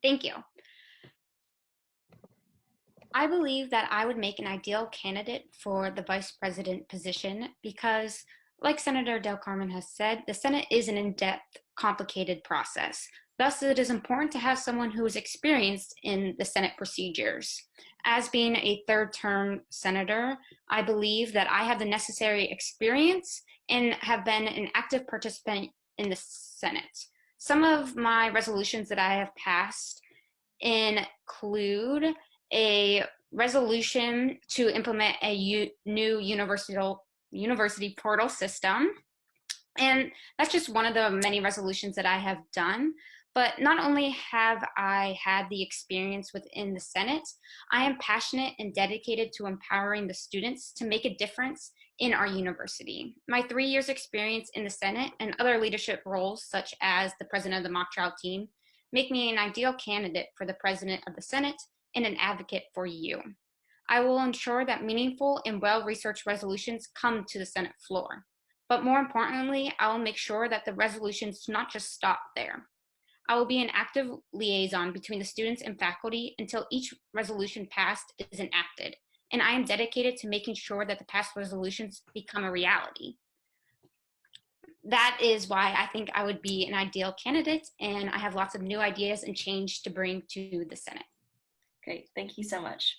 Thank you. I believe that I would make an ideal candidate for the vice president position because, like Senator Del Carmen has said, the Senate is an in-depth, complicated process. Thus, it is important to have someone who is experienced in the Senate procedures. As being a third-term senator, I believe that I have the necessary experience and have been an active participant in the Senate. Some of my resolutions that I have passed include a resolution to implement a new university portal system. And that's just one of the many resolutions that I have done. But not only have I had the experience within the Senate, I am passionate and dedicated to empowering the students to make a difference in our university. My 3 years experience in the Senate and other leadership roles, such as the president of the mock trial team, make me an ideal candidate for the president of the Senate and an advocate for you. I will ensure that meaningful and well-researched resolutions come to the Senate floor. But more importantly, I will make sure that the resolutions do not just stop there. I will be an active liaison between the students and faculty until each resolution passed is enacted, and I am dedicated to making sure that the passed resolutions become a reality. That is why I think I would be an ideal candidate, and I have lots of new ideas and change to bring to the Senate. Great, thank you so much.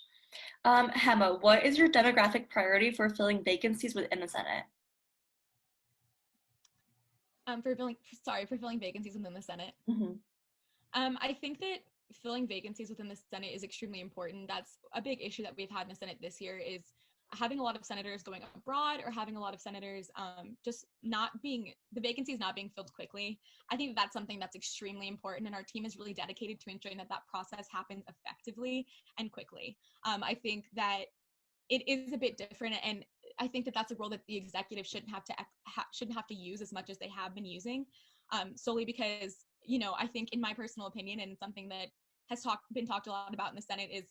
Hema, what is your demographic priority for filling vacancies within the Senate? For filling vacancies within the Senate. Mm-hmm. I think that filling vacancies within the Senate is extremely important. That's a big issue that we've had in the Senate this year, is having a lot of senators going abroad, or having a lot of senators just the vacancies not being filled quickly. I think that's something that's extremely important, and our team is really dedicated to ensuring that that process happens effectively and quickly. I think that it is a bit different, and I think that that's a role that the executive shouldn't have to use as much as they have been using, solely because, I think, in my personal opinion, and something that has been talked a lot about in the Senate, is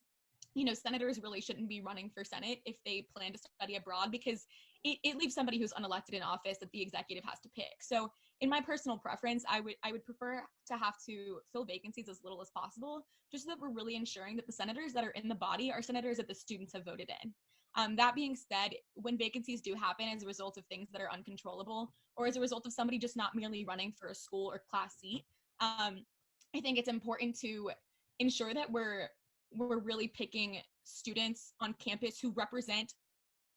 senators really shouldn't be running for Senate if they plan to study abroad, because it leaves somebody who's unelected in office that the executive has to pick. So in my personal preference, I would prefer to have to fill vacancies as little as possible, just so that we're really ensuring that the senators that are in the body are senators that the students have voted in. That being said, when vacancies do happen as a result of things that are uncontrollable, or as a result of somebody just not merely running for a school or class seat, I think it's important to ensure that we're really picking students on campus who represent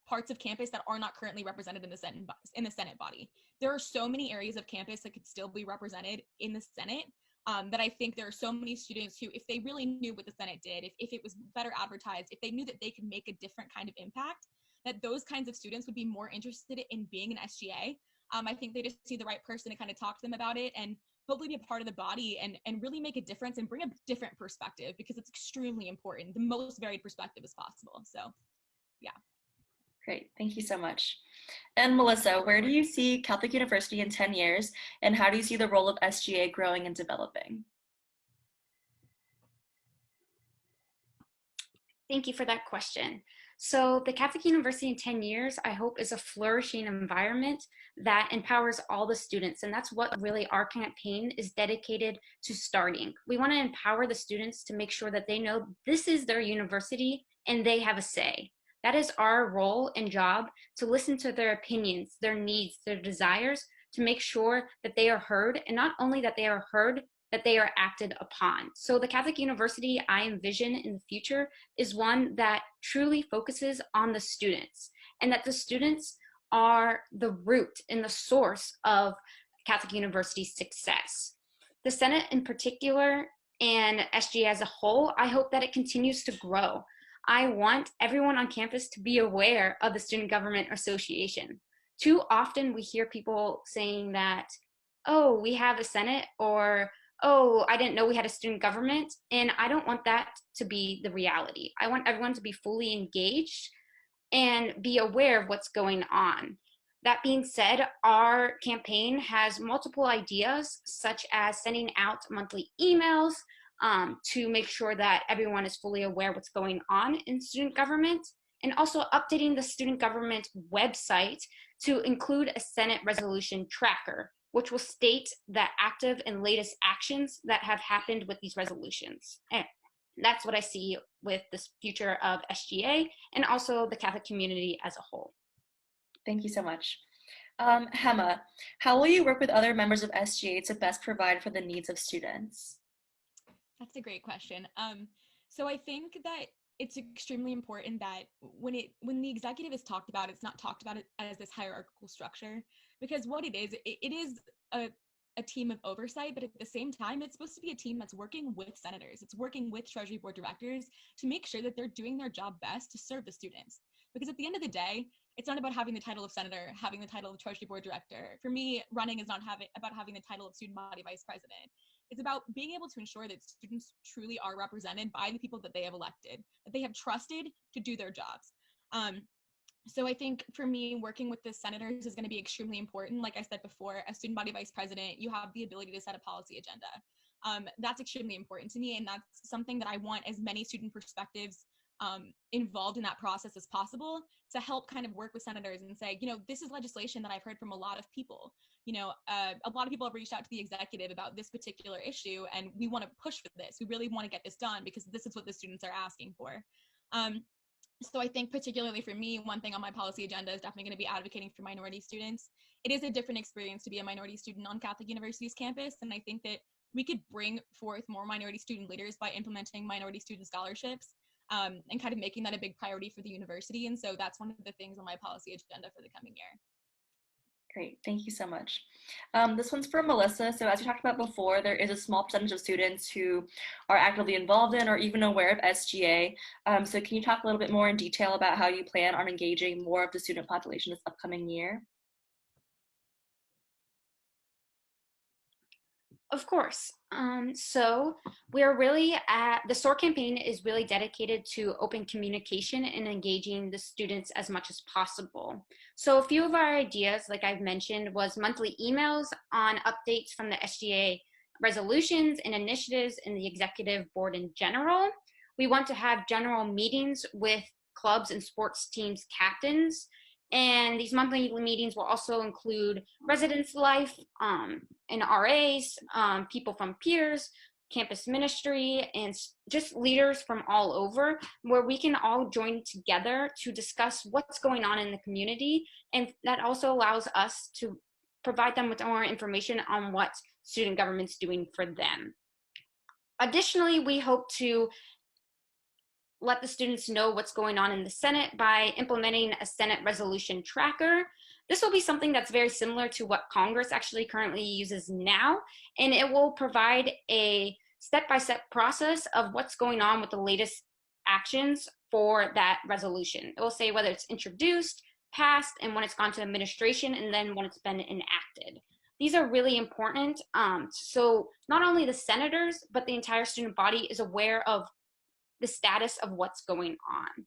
parts of campus that are not currently represented in the Senate body. There are so many areas of campus that could still be represented in the Senate, that I think there are so many students who, if they really knew what the Senate did, if it was better advertised, if they knew that they could make a different kind of impact, that those kinds of students would be more interested in being an SGA. I think they just need the right person to kind of talk to them about it, and hopefully be a part of the body, and really make a difference and bring a different perspective, because it's extremely important, the most varied perspective as possible. So yeah. Great, thank you so much. And Melissa, where do you see Catholic University in 10 years, and how do you see the role of SGA growing and developing? Thank you for that question. So the Catholic University in 10 years, I hope, is a flourishing environment that empowers all the students. And that's what really our campaign is dedicated to starting. We want to empower the students to make sure that they know this is their university and they have a say. That is our role and job, to listen to their opinions, their needs, their desires, to make sure that they are heard, and not only that they are heard, that they are acted upon. So the Catholic University I envision in the future is one that truly focuses on the students, and that the students are the root and the source of Catholic University's success. The Senate in particular, and SGA as a whole, I hope that it continues to grow. I want everyone on campus to be aware of the Student Government Association. Too often we hear people saying that, oh, we have a Senate, or oh, I didn't know we had a student government. And I don't want that to be the reality. I want everyone to be fully engaged and be aware of what's going on. That being said, our campaign has multiple ideas, such as sending out monthly emails to make sure that everyone is fully aware what's going on in student government, and also updating the student government website to include a Senate resolution tracker, which will state the active and latest actions that have happened with these resolutions. And that's what I see with this future of SGA, and also the Catholic community as a whole. Thank you so much. Hema, how will you work with other members of SGA to best provide for the needs of students? That's a great question. So I think that it's extremely important that when the executive is talked about, it's not talked about as this hierarchical structure, because what it is a team of oversight, but at the same time, it's supposed to be a team that's working with senators. It's working with Treasury Board directors to make sure that they're doing their job best to serve the students. Because at the end of the day, it's not about having the title of senator, having the title of Treasury Board director. For me, running is not about having the title of student body vice president. It's about being able to ensure that students truly are represented by the people that they have elected, that they have trusted to do their jobs. So I think for me, working with the senators is going to be extremely important. Like I said before, as student body vice president, you have the ability to set a policy agenda. That's extremely important to me, and that's something that I want as many student perspectives involved in that process as possible, to help kind of work with senators and say, this is legislation that I've heard from a lot of people. A lot of people have reached out to the executive about this particular issue, and we want to push for this. We really want to get this done because this is what the students are asking for. So I think particularly for me, one thing on my policy agenda is definitely going to be advocating for minority students. It is a different experience to be a minority student on Catholic University's campus, and I think that we could bring forth more minority student leaders by implementing minority student scholarships, and kind of making that a big priority for the university. And so that's one of the things on my policy agenda for the coming year. Great, thank you so much. This one's for Melissa. So as we talked about before, there is a small percentage of students who are actively involved in or even aware of SGA. So can you talk a little bit more in detail about how you plan on engaging more of the student population this upcoming year? Of course. So we're really the SOAR campaign is really dedicated to open communication and engaging the students as much as possible. So a few of our ideas, like I've mentioned, was monthly emails on updates from the SGA resolutions and initiatives in the executive board in general. We want to have general meetings with clubs and sports teams captains. And these monthly meetings will also include residence life and RAs, people from peers, campus ministry, and just leaders from all over, where we can all join together to discuss what's going on in the community. And that also allows us to provide them with more information on what student government's doing for them. Additionally, we hope to let the students know what's going on in the Senate by implementing a Senate resolution tracker. This will be something that's very similar to what Congress actually currently uses now, and it will provide a step-by-step process of what's going on with the latest actions for that resolution. It will say whether it's introduced, passed, and when it's gone to administration, and then when it's been enacted. These are really important. So not only the senators, but the entire student body is aware of the status of what's going on.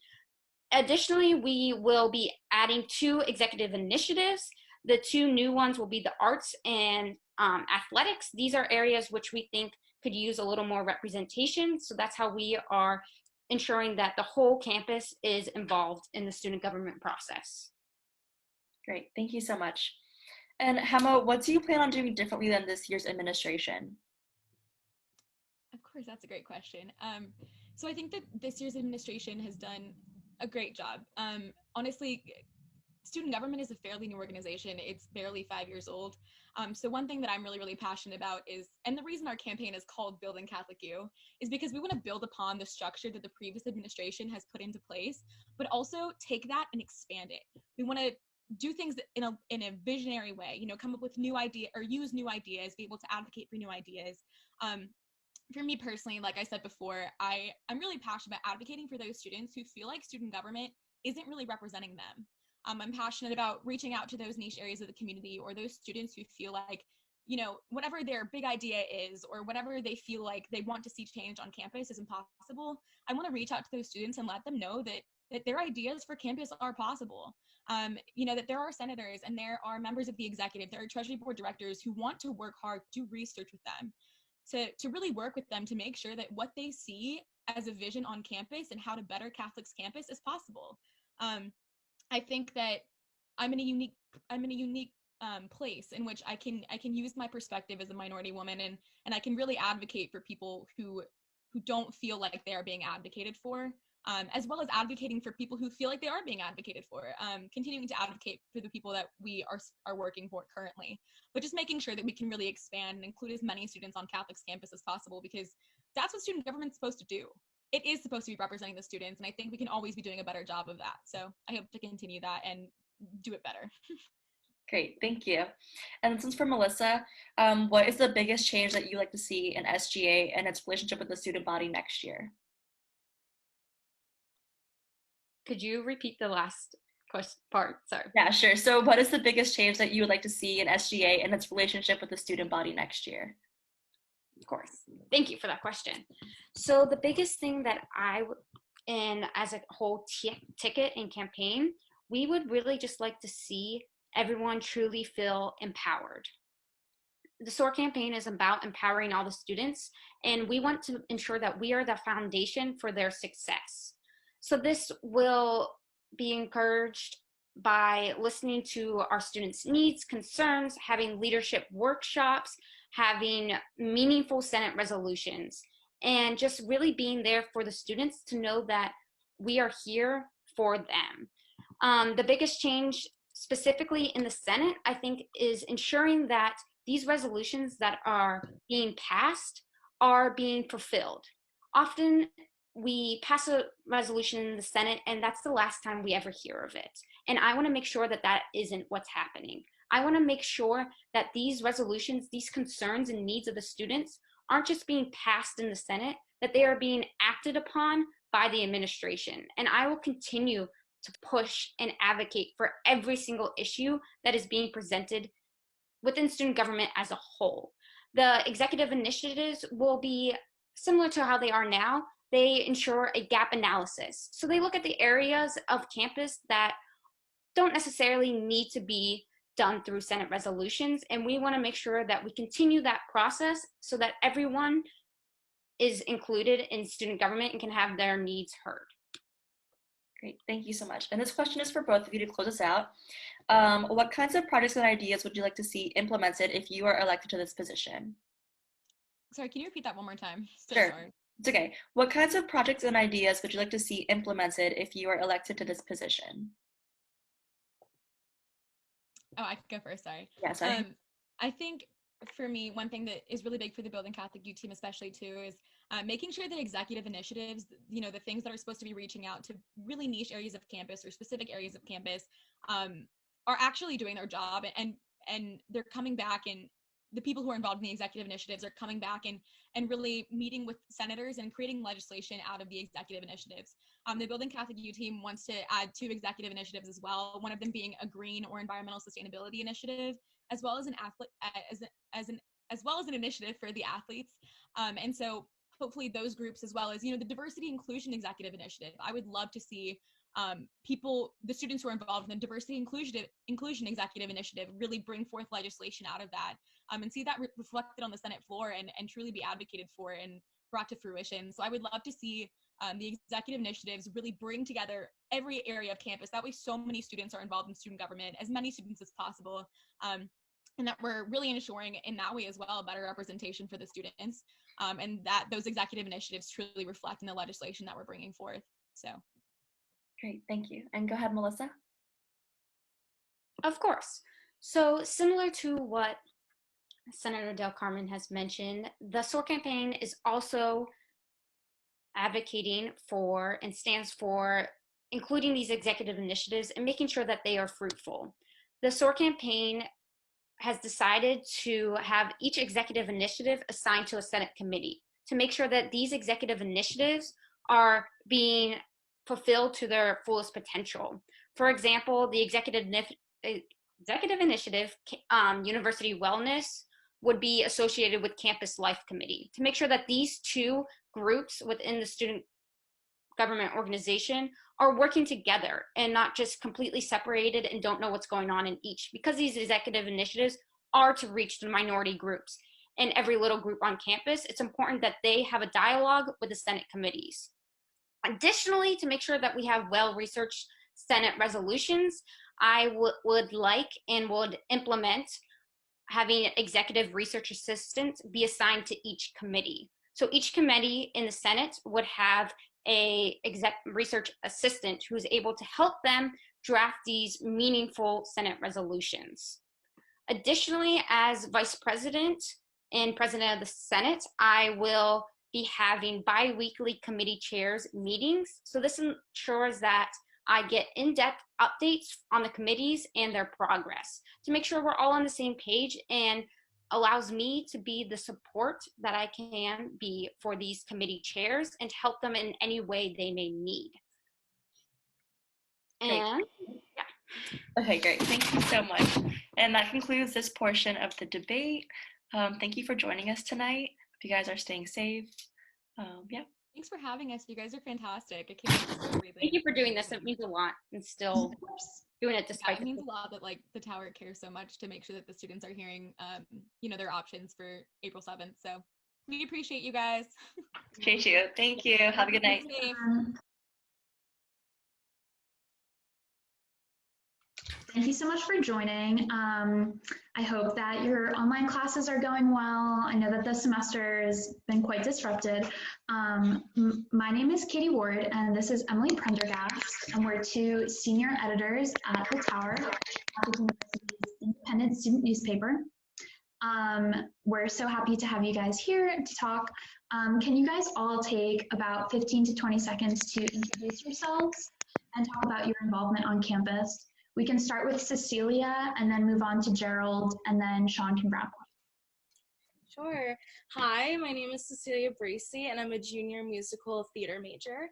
Additionally, we will be adding 2 executive initiatives. The 2 new ones will be the arts and athletics. These are areas which we think could use a little more representation. So that's how we are ensuring that the whole campus is involved in the student government process. Great, thank you so much. And Hema, what do you plan on doing differently than this year's administration? Of course, that's a great question. So I think that this year's administration has done a great job. Honestly, student government is a fairly new organization. It's barely 5 years old. So one thing that I'm really, really passionate about is, and the reason our campaign is called Building Catholic U, is because we want to build upon the structure that the previous administration has put into place, but also take that and expand it. We want to do things in a visionary way, you know, come up with new ideas or use new ideas, be able to advocate for new ideas. For me personally, like I said before, I'm really passionate about advocating for those students who feel like student government isn't really representing them. I'm passionate about reaching out to those niche areas of the community or those students who feel like, you know, whatever their big idea is or whatever they feel like they want to see change on campus is impossible. I want to reach out to those students and let them know that their ideas for campus are possible. You know, that there are senators and there are members of the executive, there are Treasury Board directors who want to work hard, do research with them. To really work with them to make sure that what they see as a vision on campus and how to better Catholic's campus is possible. I think that I'm in a unique place in which I can use my perspective as a minority woman and I can really advocate for people who don't feel like they are being advocated for, as well as advocating for people who feel like they are being advocated for, continuing to advocate for the people that we are working for currently, but just making sure that we can really expand and include as many students on Catholic's campus as possible, because that's what student government's supposed to do. It is supposed to be representing the students, and I think we can always be doing a better job of that. So I hope to continue that and do it better. Great, thank you. And this is for Melissa. What is the biggest change that you like to see in SGA and its relationship with the student body next year? Could you repeat the last part? Sorry. Yeah, sure. So what is the biggest change that you would like to see in SGA and its relationship with the student body next year? Of course. Thank you for that question. So the biggest thing that and as a whole ticket and campaign, we would really just like to see everyone truly feel empowered. The SOAR campaign is about empowering all the students, and we want to ensure that we are the foundation for their success. So this will be encouraged by listening to our students' needs, concerns, having leadership workshops, having meaningful Senate resolutions, and just really being there for the students to know that we are here for them. The biggest change specifically in the Senate, I think, is ensuring that these resolutions that are being passed are being fulfilled. Often we pass a resolution in the Senate and that's the last time we ever hear of it. And I want to make sure that that isn't what's happening. I want to make sure that these resolutions, these concerns and needs of the students aren't just being passed in the Senate, that they are being acted upon by the administration. And I will continue to push and advocate for every single issue that is being presented within student government as a whole. The executive initiatives will be similar to how they are now. They ensure a gap analysis. So they look at the areas of campus that don't necessarily need to be done through Senate resolutions. And we want to make sure that we continue that process so that everyone is included in student government and can have their needs heard. Great, thank you so much. And this question is for both of you to close us out. What kinds of projects and ideas would you like to see implemented if you are elected to this position? Sorry, can you repeat that one more time? Sure. It's okay. What kinds of projects and ideas would you like to see implemented if you are elected to this position? Oh, I can go first, sorry. Yeah, sorry. I think for me, one thing that is really big for the Building Catholic Youth Team especially too is making sure that executive initiatives, you know, the things that are supposed to be reaching out to really niche areas of campus or specific areas of campus are actually doing their job, and they're coming back, and the people who are involved in the executive initiatives are coming back and really meeting with senators and creating legislation out of the executive initiatives. The Building Catholic Youth Team wants to add 2 executive initiatives as well, one of them being a green or environmental sustainability initiative, as well as an initiative for the athletes. And so hopefully those groups, as well as, you know, the diversity inclusion executive initiative. I would love to see the students who are involved in the diversity inclusion executive initiative really bring forth legislation out of that, and see that reflected on the Senate floor and truly be advocated for and brought to fruition. So I would love to see the executive initiatives really bring together every area of campus. That way so many students are involved in student government, as many students as possible, and that we're really ensuring in that way as well better representation for the students, and that those executive initiatives truly reflect in the legislation that we're bringing forth. So. Great, thank you. And go ahead, Melissa. Of course. So similar to what Senator Del Carmen has mentioned, the SOAR campaign is also advocating for and stands for including these executive initiatives and making sure that they are fruitful. The SOAR campaign has decided to have each executive initiative assigned to a Senate committee to make sure that these executive initiatives are being fulfilled to their fullest potential. For example, the executive initiative, University Wellness, would be associated with Campus Life Committee to make sure that these 2 groups within the student government organization are working together and not just completely separated and don't know what's going on in each, because these executive initiatives are to reach the minority groups in every little group on campus. It's important that they have a dialogue with the Senate committees. Additionally, to make sure that we have well-researched Senate resolutions, I would like and would implement having executive research assistants be assigned to each committee. So each committee in the Senate would have a research assistant who's able to help them draft these meaningful Senate resolutions. Additionally, as Vice President and President of the Senate, I will be having bi-weekly committee chairs meetings. So this ensures that I get in-depth updates on the committees and their progress to make sure we're all on the same page, and allows me to be the support that I can be for these committee chairs and to help them in any way they may need. And yeah. Okay, great. Thank you so much. And that concludes this portion of the debate. Thank you for joining us tonight. If you guys are staying safe. Yeah. Thanks for having us. You guys are fantastic. I can't wait for everything. Thank you for doing this. It means a lot, and still doing it despite. Yeah, it means a lot that like the tower cares so much to make sure that the students are hearing, you know, their options for April 7th. So we appreciate you guys. Appreciate you. Thank you. Have a good night. Thank you so much for joining. I hope that your online classes are going well. I know that the semester has been quite disrupted. My name is Katie Ward, and this is Emily Prendergast, and we're 2 senior editors at the Tower, Catholic University's independent student newspaper. We're so happy to have you guys here to talk. Can you guys all take about 15 to 20 seconds to introduce yourselves and talk about your involvement on campus? We can start with Cecilia and then move on to Gerald, and then Sean can wrap up. Sure. Hi, my name is Cecilia Bracy, and I'm a junior musical theater major.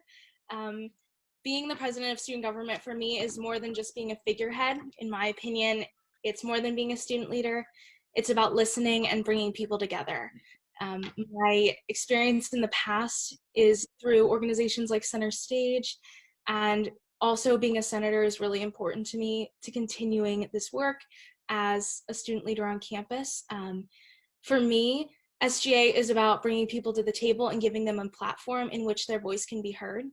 Being the president of student government for me is more than just being a figurehead. In my opinion, it's more than being a student leader. It's about listening and bringing people together. My experience in the past is through organizations like Center Stage, and also being a senator is really important to me to continuing this work as a student leader on campus. For me, SGA is about bringing people to the table and giving them a platform in which their voice can be heard.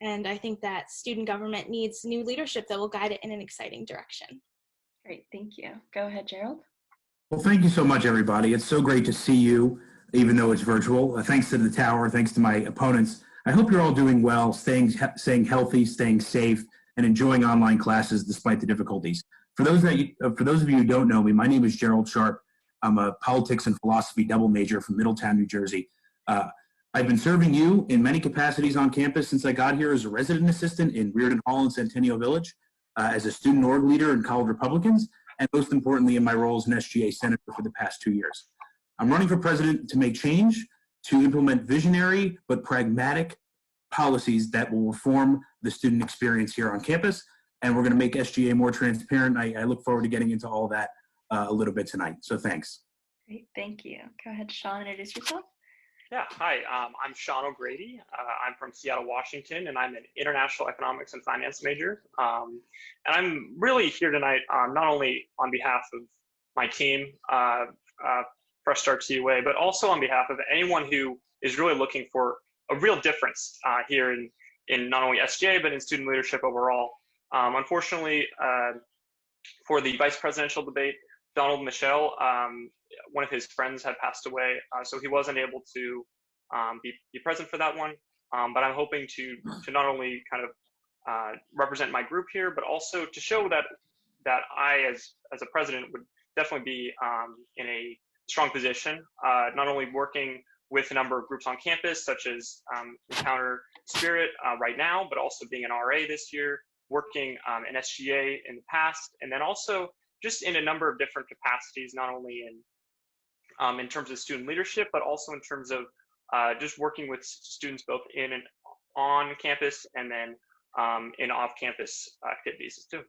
And I think that student government needs new leadership that will guide it in an exciting direction. Great, thank you. Go ahead, Gerald. Well, thank you so much, everybody. It's so great to see you, even though it's virtual. Thanks to the tower, thanks to my opponents. I hope you're all doing well, staying healthy, staying safe, and enjoying online classes despite the difficulties. For those of you who don't know me, my name is Gerald Sharp. I'm a politics and philosophy double major from Middletown, New Jersey. I've been serving you in many capacities on campus since I got here as a resident assistant in Reardon Hall and Centennial Village, as a student org leader in College Republicans, and most importantly in my role as an SGA senator for the past 2 years. I'm running for president to make change, to implement visionary but pragmatic policies that will reform the student experience here on campus, and we're going to make SGA more transparent. I look forward to getting into all that a little bit tonight, so thanks. Great, thank you. Go ahead, Sean, introduce yourself. Yeah, hi, I'm Sean O'Grady. I'm from Seattle, Washington, and I'm an international economics and finance major. And I'm really here tonight not only on behalf of my team, Fresh Start CUA, but also on behalf of anyone who is really looking for a real difference here in not only SGA, but in student leadership overall. Unfortunately, for the vice presidential debate, Donald Michel, one of his friends had passed away, so he wasn't able to be present for that one. But I'm hoping to not only kind of represent my group here, but also to show that I, as a president, would definitely be in a strong position, not only working with a number of groups on campus, such as Encounter Spirit right now, but also being an RA this year, working in SGA in the past, and then also just in a number of different capacities, not only in terms of student leadership, but also in terms of just working with students both in and on campus, and then in off-campus activities too.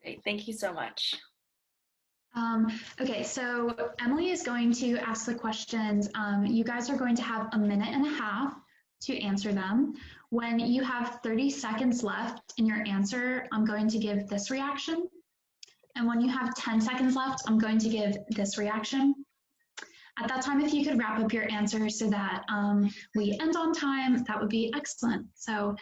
Great, thank you so much. Okay, so Emily is going to ask the questions. You guys are going to have a minute and a half to answer them. When you have 30 seconds left in your answer, I'm going to give this reaction. And when you have 10 seconds left, I'm going to give this reaction. At that time, if you could wrap up your answer so that we end on time, that would be excellent. So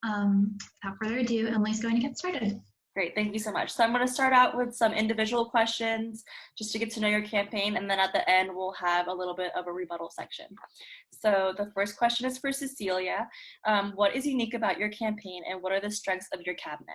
without further ado, Emily's going to get started. Great, thank you so much. So I'm going to start out with some individual questions just to get to know your campaign, and then at the end we'll have a little bit of a rebuttal section. So the first question is for Cecilia. What is unique about your campaign, and what are the strengths of your cabinet?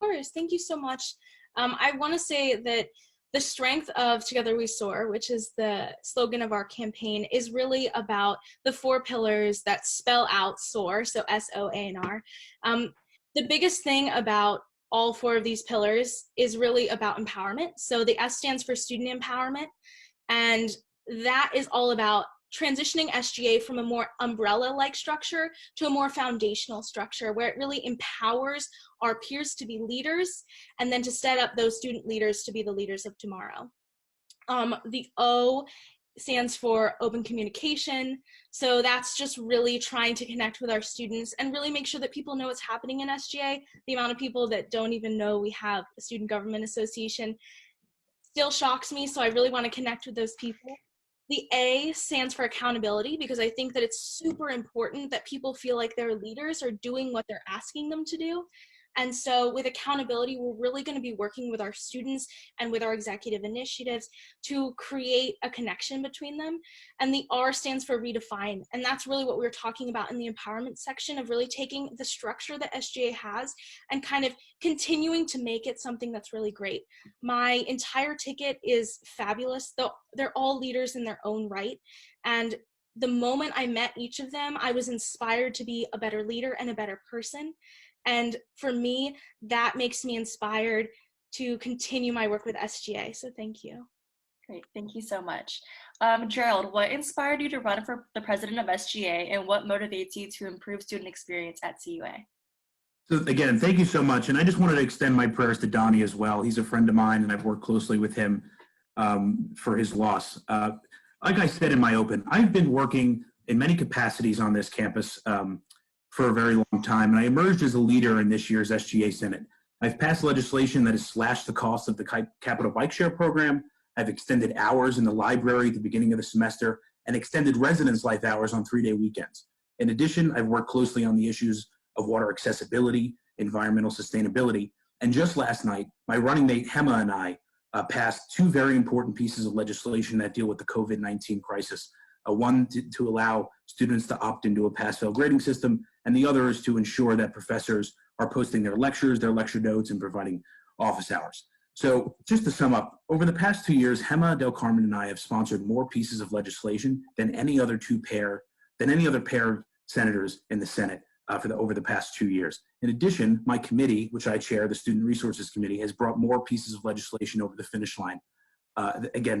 Of course, thank you so much. I want to say that the strength of Together We Soar, which is the slogan of our campaign, is really about the 4 pillars that spell out SOAR, so SOANR. The biggest thing about all 4 of these pillars is really about empowerment. So the S stands for student empowerment, and that is all about transitioning SGA from a more umbrella-like structure to a more foundational structure where it really empowers our peers to be leaders and then to set up those student leaders to be the leaders of tomorrow. The O stands for open communication. So that's just really trying to connect with our students and really make sure that people know what's happening in SGA. The amount of people that don't even know we have a student government association still shocks me, so I really want to connect with those people. The A stands for accountability, because I think that it's super important that people feel like their leaders are doing what they're asking them to do. And so with accountability, we're really going to be working with our students and with our executive initiatives to create a connection between them. And the R stands for redefine. And that's really what we were talking about in the empowerment section, of really taking the structure that SGA has and kind of continuing to make it something that's really great. My entire ticket is fabulous. They're all leaders in their own right. And the moment I met each of them, I was inspired to be a better leader and a better person. And for me, that makes me inspired to continue my work with SGA. So thank you. Great, thank you so much. Gerald, what inspired you to run for the president of SGA, and what motivates you to improve student experience at CUA? So again, thank you so much. And I just wanted to extend my prayers to Donnie as well. He's a friend of mine, and I've worked closely with him for his loss. Like I said in my open, I've been working in many capacities on this campus for a very long time, and I emerged as a leader in this year's SGA Senate. I've passed legislation that has slashed the cost of the Capital Bike Share program. I've extended hours in the library at the beginning of the semester and extended residence life hours on 3-day weekends. In addition, I've worked closely on the issues of water accessibility, environmental sustainability, and just last night, my running mate Hema and I passed 2 very important pieces of legislation that deal with the COVID-19 crisis. One to allow students to opt into a pass-fail grading system, and the other is to ensure that professors are posting their lectures, their lecture notes, and providing office hours. So just to sum up, over the past 2 years, Hema Del Carmen and I have sponsored more pieces of legislation than any other pair of senators in the Senate over the past 2 years. In addition, my committee, which I chair, the Student Resources Committee, has brought more pieces of legislation over the finish line, again,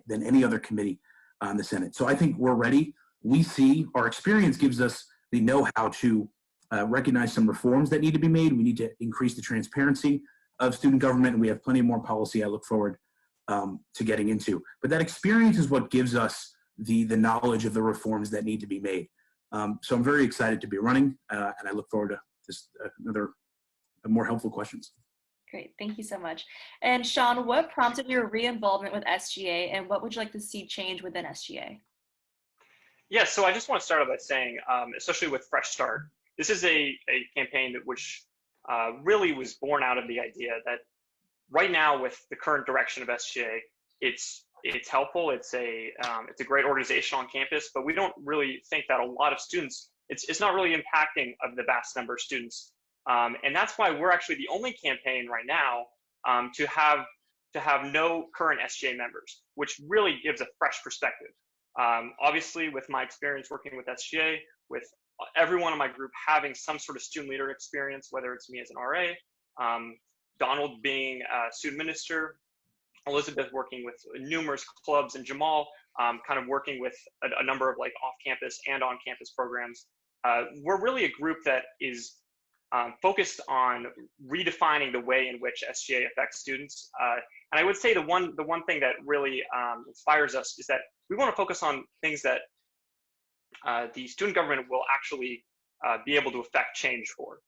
than any other committee in the Senate. So I think we're ready. We see our experience gives us the know-how to recognize some reforms that need to be made. We need to increase the transparency of student government, and we have plenty more policy I look forward to getting into. But that experience is what gives us the knowledge of the reforms that need to be made. So I'm very excited to be running, and I look forward to this, more helpful questions. Great, thank you so much. And Sean, what prompted your re-involvement with SGA, and what would you like to see change within SGA? Yeah, so I just want to start out by saying, especially with Fresh Start, this is a campaign which really was born out of the idea that right now with the current direction of SGA, it's helpful. It's a great organization on campus, but we don't really think that a lot of students, it's not really impacting of the vast number of students. And that's why we're actually the only campaign right now to have no current SGA members, which really gives a fresh perspective. Obviously, with my experience working with SGA, with everyone in my group having some sort of student leader experience, whether it's me as an RA, Donald being a student minister, Elizabeth working with numerous clubs, and Jamal kind of working with a number of like off-campus and on-campus programs. We're really a group that is focused on redefining the way in which SGA affects students. And I would say the one thing that really inspires us is that we want to focus on things that the student government will actually be able to affect change for.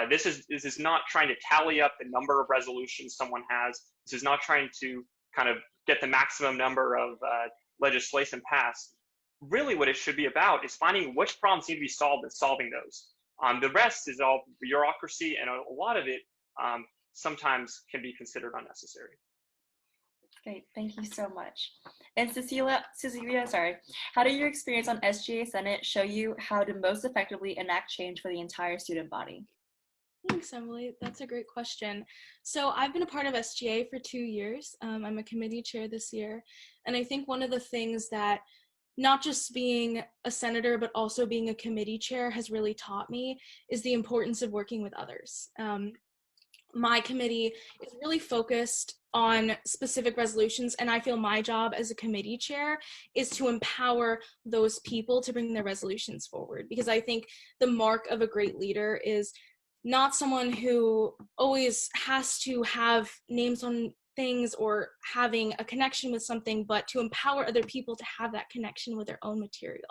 This is not trying to tally up the number of resolutions someone has. This is not trying to kind of get the maximum number of legislation passed. Really what it should be about is finding which problems need to be solved and solving those. The rest is all bureaucracy, and a lot of it sometimes can be considered unnecessary. Great, thank you so much. And Cecilia, sorry, how did your experience on SGA Senate show you how to most effectively enact change for the entire student body? Thanks, Emily. That's a great question. So I've been a part of SGA for 2 years. I'm a committee chair this year. And I think one of the things that not just being a senator, but also being a committee chair has really taught me is the importance of working with others. My committee is really focused on specific resolutions, and I feel my job as a committee chair is to empower those people to bring their resolutions forward, because I think the mark of a great leader is not someone who always has to have names on things or having a connection with something, but to empower other people to have that connection with their own material.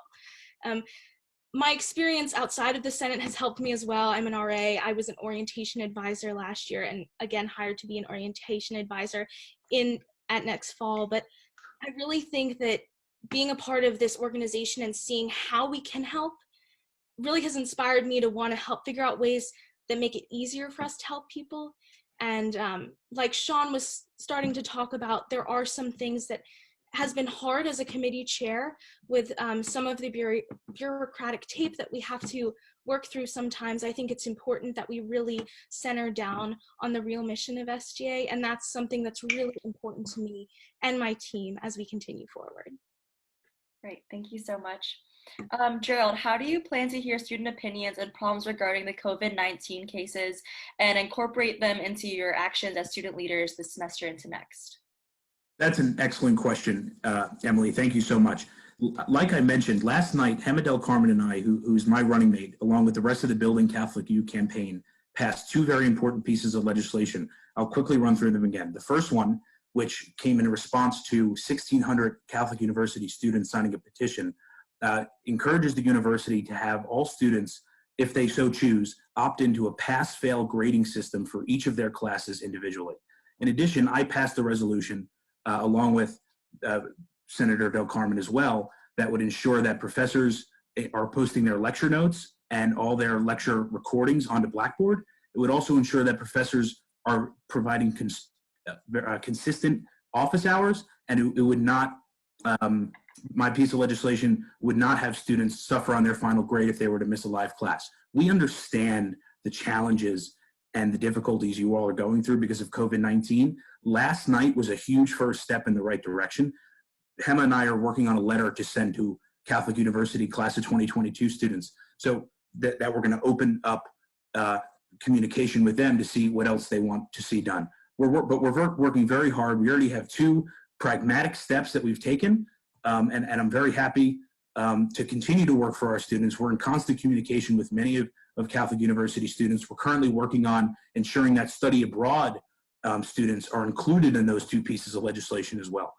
My experience outside of the Senate has helped me as well. I'm an RA. I was an orientation advisor last year, and again hired to be an orientation advisor at next fall. But I really think that being a part of this organization and seeing how we can help really has inspired me to want to help figure out ways that make it easier for us to help people. And like Sean was starting to talk about, there are some things that has been hard as a committee chair with some of the bureaucratic tape that we have to work through sometimes. I think it's important that we really center down on the real mission of SGA, and that's something that's really important to me and my team as we continue forward. Great, thank you so much. Gerald, how do you plan to hear student opinions and problems regarding the COVID-19 cases and incorporate them into your actions as student leaders this semester into next? That's an excellent question, Emily. Thank you so much. Like I mentioned, last night, Hema Del Carmen and I, who's my running mate, along with the rest of the Building Catholic U campaign, passed two very important pieces of legislation. I'll quickly run through them again. The first one, which came in response to 1,600 Catholic University students signing a petition, encourages the university to have all students, if they so choose, opt into a pass-fail grading system for each of their classes individually. In addition, I passed a resolution along with Senator Del Carmen as well, that would ensure that professors are posting their lecture notes and all their lecture recordings onto Blackboard. It would also ensure that professors are providing consistent office hours, and it would not, my piece of legislation would not have students suffer on their final grade if they were to miss a live class. We understand the challenges and the difficulties you all are going through because of COVID-19. Last night was a huge first step in the right direction. Hema and I are working on a letter to send to Catholic University class of 2022 students, so that we're going to open up communication with them to see what else they want to see done. But we're working very hard. We already have two pragmatic steps that we've taken, and I'm very happy to continue to work for our students. We're in constant communication with many of Catholic University students. We're currently working on ensuring that study abroad students are included in those two pieces of legislation as well.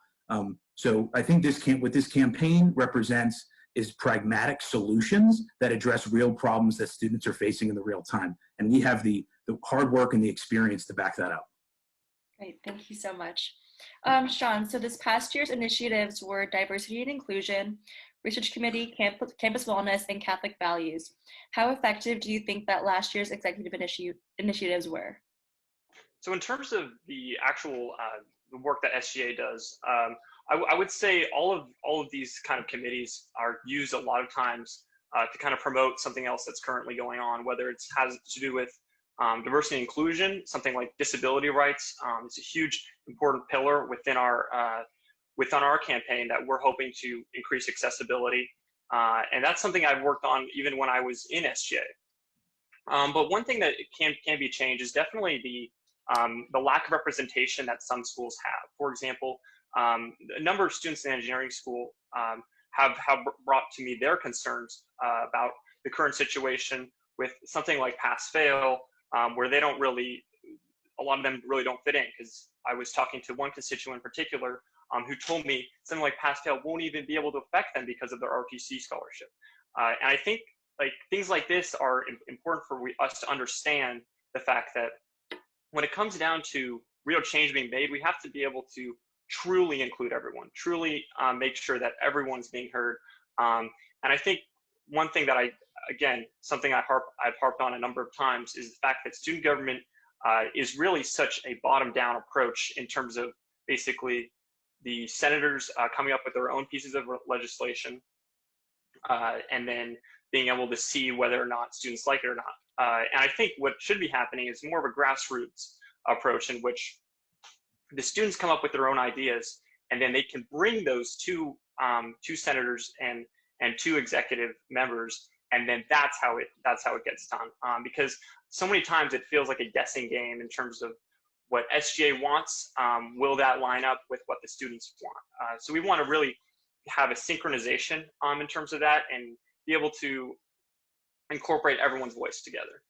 So I think what this campaign represents is pragmatic solutions that address real problems that students are facing in the real time. And we have the hard work and the experience to back that up. Great, thank you so much. Sean, so this past year's initiatives were diversity and inclusion, research committee, campus wellness, and Catholic values. How effective do you think that last year's executive initiatives were? So in terms of the actual the work that SGA does, I would say all of these kind of committees are used a lot of times to kind of promote something else that's currently going on, whether it has to do with diversity and inclusion, something like disability rights. It's a huge, important pillar within our campaign that we're hoping to increase accessibility, and that's something I've worked on even when I was in SGA. But one thing that can be changed is definitely the lack of representation that some schools have. For example, a number of students in engineering school have brought to me their concerns about the current situation with something like pass-fail, where they don't really, a lot of them really don't fit in, because I was talking to one constituent in particular who told me something like pass-fail won't even be able to affect them because of their ROTC scholarship. And I think things like this are important for us to understand the fact that when it comes down to real change being made, we have to be able to truly include everyone, truly make sure that everyone's being heard. And I think one thing that something I've harped on a number of times is the fact that student government is really such a bottom-down approach in terms of basically the senators coming up with their own pieces of legislation and then being able to see whether or not students like it or not. And I think what should be happening is more of a grassroots approach in which the students come up with their own ideas, and then they can bring those two senators and two executive members, and then that's how it gets done. Because so many times it feels like a guessing game in terms of what SGA wants. Will that line up with what the students want? So we want to really have a synchronization in terms of that and be able to incorporate everyone's voice together.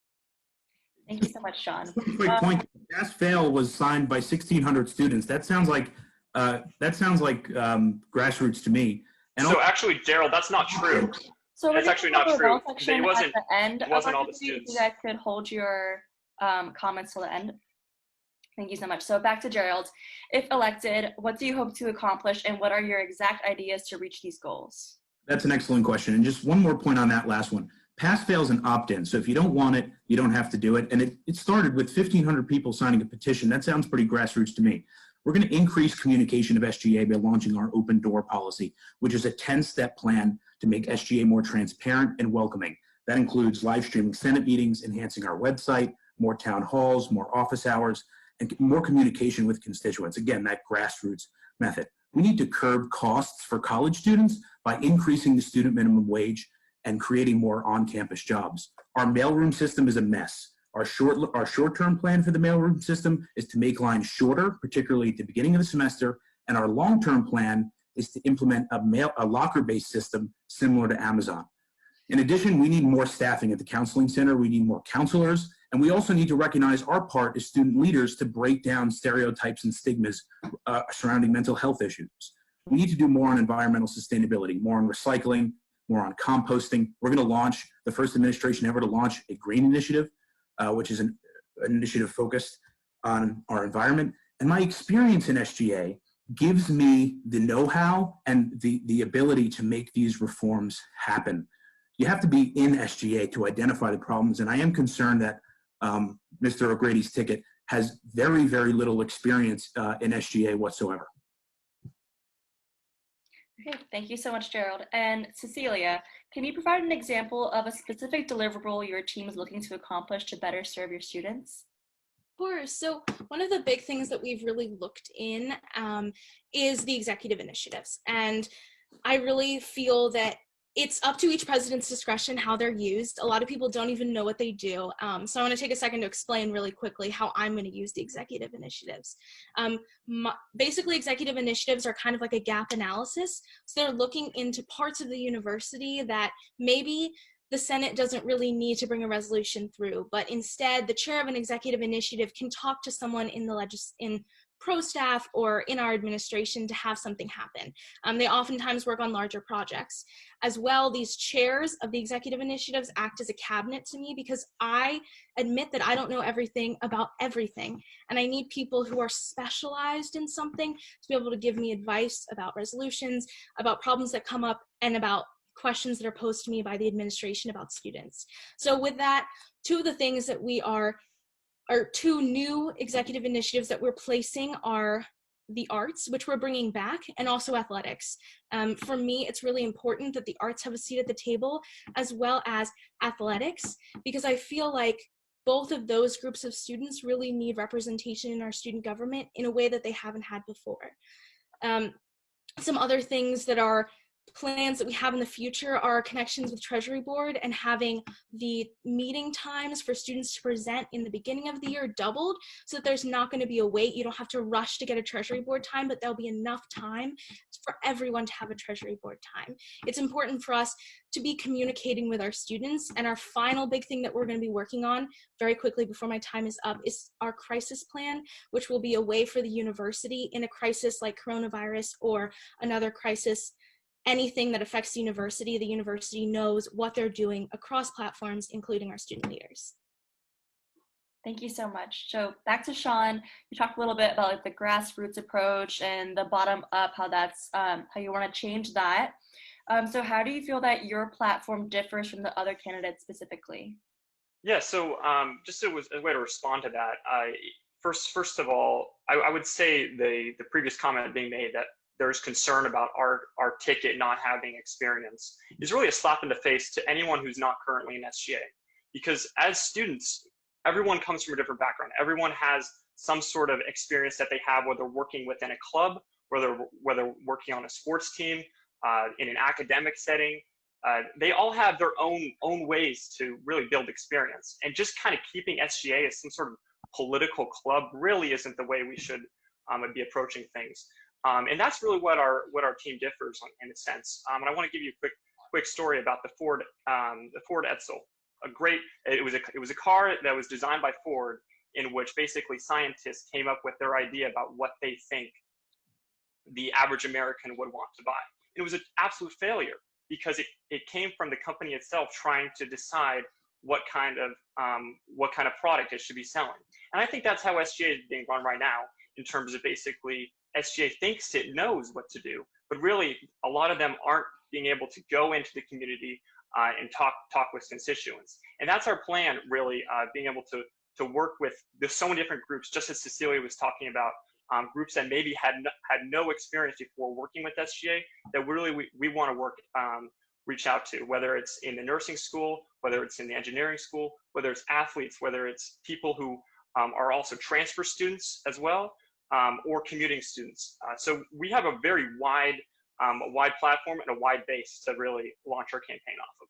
Thank you so much, Sean. Quick point: pass-fail was signed by 1,600 students. That sounds like grassroots to me. And so actually, Gerald, that's not true. So that's actually not true. It wasn't. At the end it wasn't of all the students. You guys could hold your comments till the end. Thank you so much. So back to Gerald. If elected, what do you hope to accomplish, and what are your exact ideas to reach these goals? That's an excellent question. And just one more point on that last one. Pass-fail is an opt-in. So if you don't want it, you don't have to do it. And it started with 1,500 people signing a petition. That sounds pretty grassroots to me. We're going to increase communication of SGA by launching our open door policy, which is a 10-step plan to make SGA more transparent and welcoming. That includes live streaming Senate meetings, enhancing our website, more town halls, more office hours, and more communication with constituents. Again, that grassroots method. We need to curb costs for college students by increasing the student minimum wage and creating more on-campus jobs. Our mailroom system is a mess. Our short-term plan for the mailroom system is to make lines shorter, particularly at the beginning of the semester, and our long-term plan is to implement a locker-based system similar to Amazon. In addition, we need more staffing at the counseling center. We need more counselors, and we also need to recognize our part as student leaders to break down stereotypes and stigmas surrounding mental health issues. We need to do more on environmental sustainability, more on recycling, more on composting. We're going to launch, the first administration ever to launch, a green initiative, which is an initiative focused on our environment. And my experience in SGA gives me the know-how and the ability to make these reforms happen. You have to be in SGA to identify the problems, and I am concerned that Mr. O'Grady's ticket has very, very little experience in SGA whatsoever. Okay, thank you so much, Gerald. And Cecilia, can you provide an example of a specific deliverable your team is looking to accomplish to better serve your students? Of course. So one of the big things that we've really looked in is the executive initiatives. And I really feel that it's up to each president's discretion how they're used. A lot of people don't even know what they do. So I want to take a second to explain really quickly how I'm going to use the executive initiatives. Basically, executive initiatives are kind of like a gap analysis. So they're looking into parts of the university that maybe the Senate doesn't really need to bring a resolution through, but instead the chair of an executive initiative can talk to someone in the pro staff or in our administration to have something happen. They oftentimes work on larger projects. As well, these chairs of the executive initiatives act as a cabinet to me because I admit that I don't know everything about everything. And I need people who are specialized in something to be able to give me advice about resolutions, about problems that come up, and about questions that are posed to me by the administration about students. So with that, two of the things that two new executive initiatives that we're placing are the arts, which we're bringing back, and also athletics. For me, it's really important that the arts have a seat at the table, as well as athletics, because I feel like both of those groups of students really need representation in our student government in a way that they haven't had before. Some other things that are plans that we have in the future are connections with Treasury Board and having the meeting times for students to present in the beginning of the year doubled so that there's not going to be a wait. You don't have to rush to get a Treasury Board time, but there'll be enough time for everyone to have a Treasury Board time. It's important for us to be communicating with our students. And our final big thing that we're going to be working on very quickly before my time is up is our crisis plan, which will be a way for the university in a crisis like coronavirus or another crisis, anything that affects the university knows what they're doing across platforms, including our student leaders. Thank you so much. So back to Sean, you talked a little bit about like the grassroots approach and the bottom up, how that's how you want to change that. So how do you feel that your platform differs from the other candidates specifically? Yeah, so just as a way to respond to that, first of all, I would say the previous comment being made that there's concern about our ticket not having experience is really a slap in the face to anyone who's not currently in SGA. Because as students, everyone comes from a different background. Everyone has some sort of experience that they have, whether working within a club, whether working on a sports team, in an academic setting. They all have their own ways to really build experience. And just kind of keeping SGA as some sort of political club really isn't the way we should be approaching things. And that's really what our team differs on, in a sense. And I want to give you a quick story about the Ford Edsel. It was a car that was designed by Ford, in which basically scientists came up with their idea about what they think the average American would want to buy. It was an absolute failure because it came from the company itself trying to decide what kind of product it should be selling. And I think that's how SGA is being run right now, in terms of basically SGA thinks it knows what to do, but really a lot of them aren't being able to go into the community and talk with constituents. And that's our plan, really, being able to work with, there's so many different groups, just as Cecilia was talking about, groups that maybe had no experience before working with SGA, that we want to reach out to, whether it's in the nursing school, whether it's in the engineering school, whether it's athletes, whether it's people who are also transfer students as well. or commuting students. So we have a very wide platform and a wide base to really launch our campaign off of.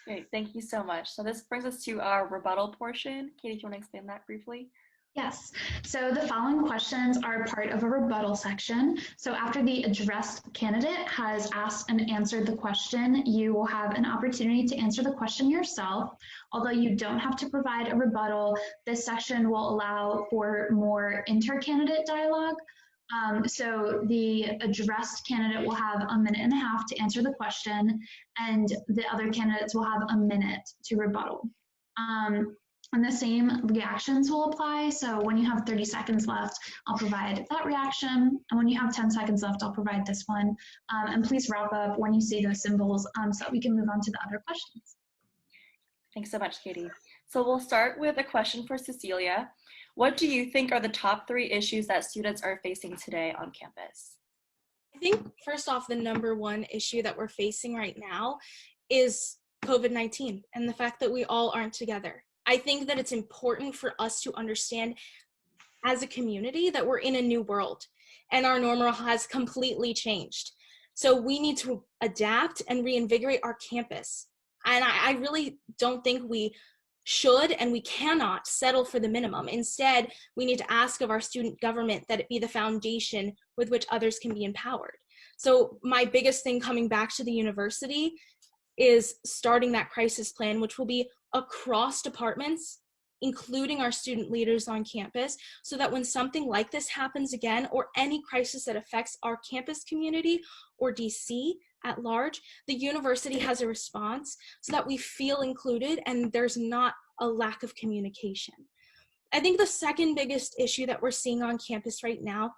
Great, thank you so much. So this brings us to our rebuttal portion. Katie, do you want to expand that briefly? Yes, so the following questions are part of a rebuttal section. So after the addressed candidate has asked and answered the question, you will have an opportunity to answer the question yourself. Although you don't have to provide a rebuttal, this section will allow for more inter-candidate dialogue. So the addressed candidate will have a minute and a half to answer the question, and the other candidates will have a minute to rebuttal. And the same reactions will apply. So when you have 30 seconds left, I'll provide that reaction. And when you have 10 seconds left, I'll provide this one. And please wrap up when you see those symbols so that we can move on to the other questions. Thanks so much, Katie. So we'll start with a question for Cecilia. What do you think are the top 3 issues that students are facing today on campus? I think first off, the number one issue that we're facing right now is COVID-19 and the fact that we all aren't together. I think that it's important for us to understand as a community that we're in a new world and our normal has completely changed. So we need to adapt and reinvigorate our campus. And I really don't think we should and we cannot settle for the minimum. Instead, we need to ask of our student government that it be the foundation with which others can be empowered. So my biggest thing coming back to the university is starting that crisis plan, which will be across departments, including our student leaders on campus, so that when something like this happens again, or any crisis that affects our campus community or DC at large, the university has a response so that we feel included and there's not a lack of communication. I think the second biggest issue that we're seeing on campus right now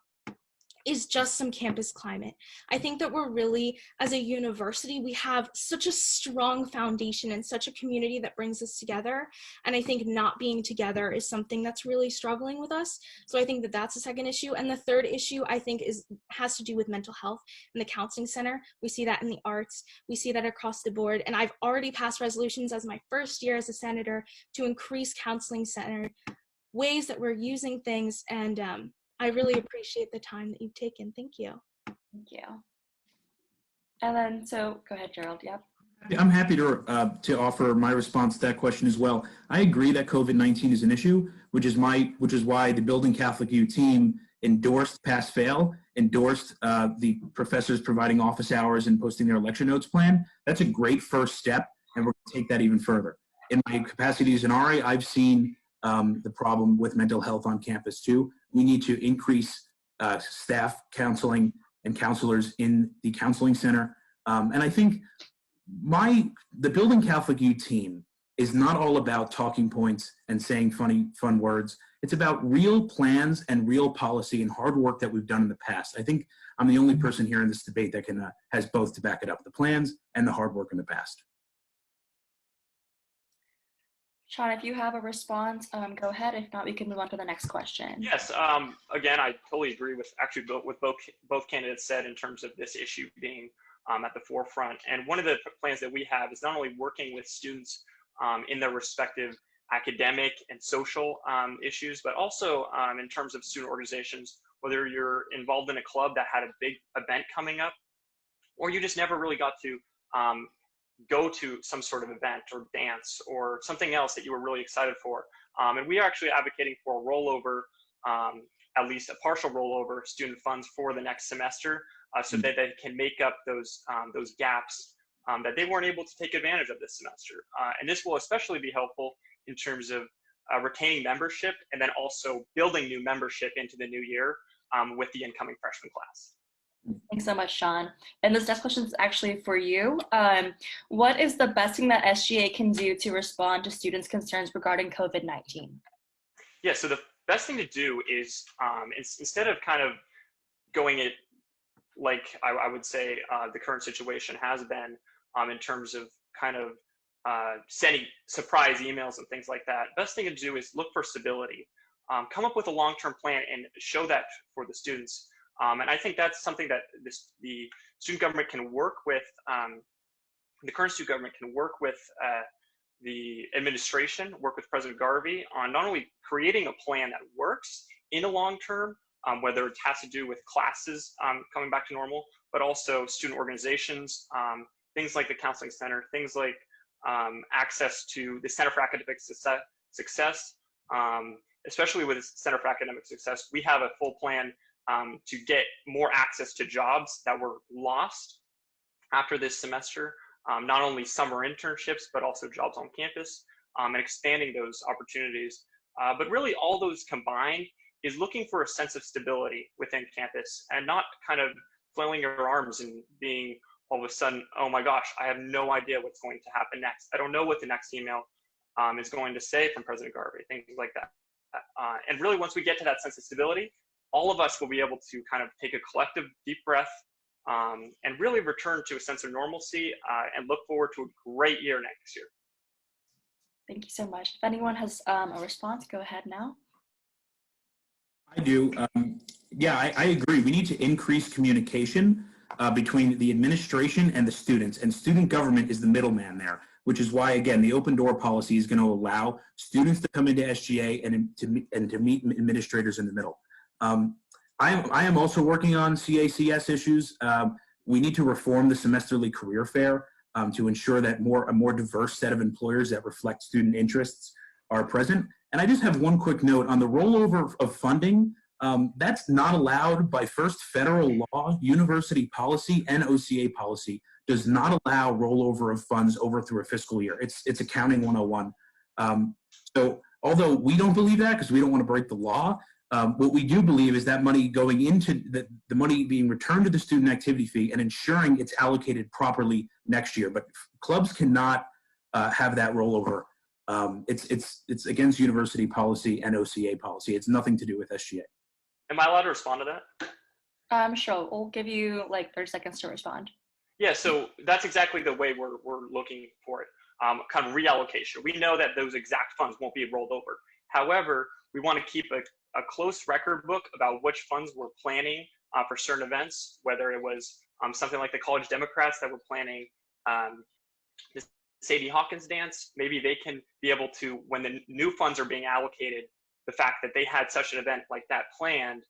is just some campus climate. I think that we're really, as a university, we have such a strong foundation and such a community that brings us together. And I think not being together is something that's really struggling with us. So I think that that's the second issue. And the third issue, I think, has to do with mental health in the counseling center. We see that in the arts. We see that across the board. And I've already passed resolutions as my first year as a senator to increase counseling center ways that we're using things. And I really appreciate the time that you've taken. Thank you. Thank you. And then, so go ahead, Gerald. Yep. I'm happy to offer my response to that question as well. I agree that COVID-19 is an issue, which is why the Building Catholic U team endorsed pass-fail, endorsed the professors providing office hours and posting their lecture notes plan. That's a great first step, and we're going to take that even further. In my capacity as an RA, I've seen the problem with mental health on campus too. We need to increase staff counseling and counselors in the counseling center. And I think the Building Catholic U team is not all about talking points and saying fun words. It's about real plans and real policy and hard work that we've done in the past. I think I'm the only person here in this debate that has both to back it up, the plans and the hard work in the past. Sean, if you have a response, go ahead. If not, we can move on to the next question. Yes, again, I totally agree with both candidates said in terms of this issue being at the forefront. And one of the plans that we have is not only working with students in their respective academic and social issues, but also in terms of student organizations, whether you're involved in a club that had a big event coming up, or you just never really got to go to some sort of event or dance or something else that you were really excited for. And we are actually advocating for a rollover, at least a partial rollover student funds for the next semester so that they can make up those gaps that they weren't able to take advantage of this semester. And this will especially be helpful in terms of retaining membership and then also building new membership into the new year with the incoming freshman class. Thanks so much, Sean. And this next question is actually for you. What is the best thing that SGA can do to respond to students' concerns regarding COVID-19? Yeah, so the best thing to do is instead of kind of going it like I would say the current situation has been in terms of kind of sending surprise emails and things like that, best thing to do is look for stability. Come up with a long-term plan and show that for the students. And I think that's something that the student government can work with, the current student government can work with the administration, work with President Garvey on not only creating a plan that works in the long term, whether it has to do with classes coming back to normal, but also student organizations, things like the Counseling Center, things like access to the Center for Academic Success, especially with the Center for Academic Success. We have a full plan to get more access to jobs that were lost after this semester, not only summer internships, but also jobs on campus, and expanding those opportunities. But really all those combined is looking for a sense of stability within campus and not kind of flailing your arms and being all of a sudden, oh my gosh, I have no idea what's going to happen next. I don't know what the next email is going to say from President Garvey, things like that. And really once we get to that sense of stability, all of us will be able to kind of take a collective deep breath and really return to a sense of normalcy and look forward to a great year next year. Thank you so much. If anyone has a response, go ahead now. I do. Yeah, I agree. We need to increase communication between the administration and the students, and student government is the middleman there, which is why, again, the open door policy is going to allow students to come into SGA and to meet administrators in the middle. I am also working on CACS issues. We need to reform the semesterly career fair to ensure that a more diverse set of employers that reflect student interests are present. And I just have one quick note on the rollover of funding. That's not allowed by first federal law. University policy and OCA policy does not allow rollover of funds over through a fiscal year. It's accounting 101. So although we don't believe that because we don't want to break the law, what we do believe is that money going into the money being returned to the student activity fee and ensuring it's allocated properly next year. But clubs cannot have that rollover. It's against university policy and OCA policy. It's nothing to do with SGA. Am I allowed to respond to that? Sure, we'll give you like 30 seconds to respond. Yeah, so that's exactly the way we're looking for it, kind of reallocation. We know that those exact funds won't be rolled over. However, we want to keep a close record book about which funds we're planning for certain events, whether it was something like the College Democrats that were planning the Sadie Hawkins dance. Maybe they can be able to, when the new funds are being allocated, the fact that they had such an event like that planned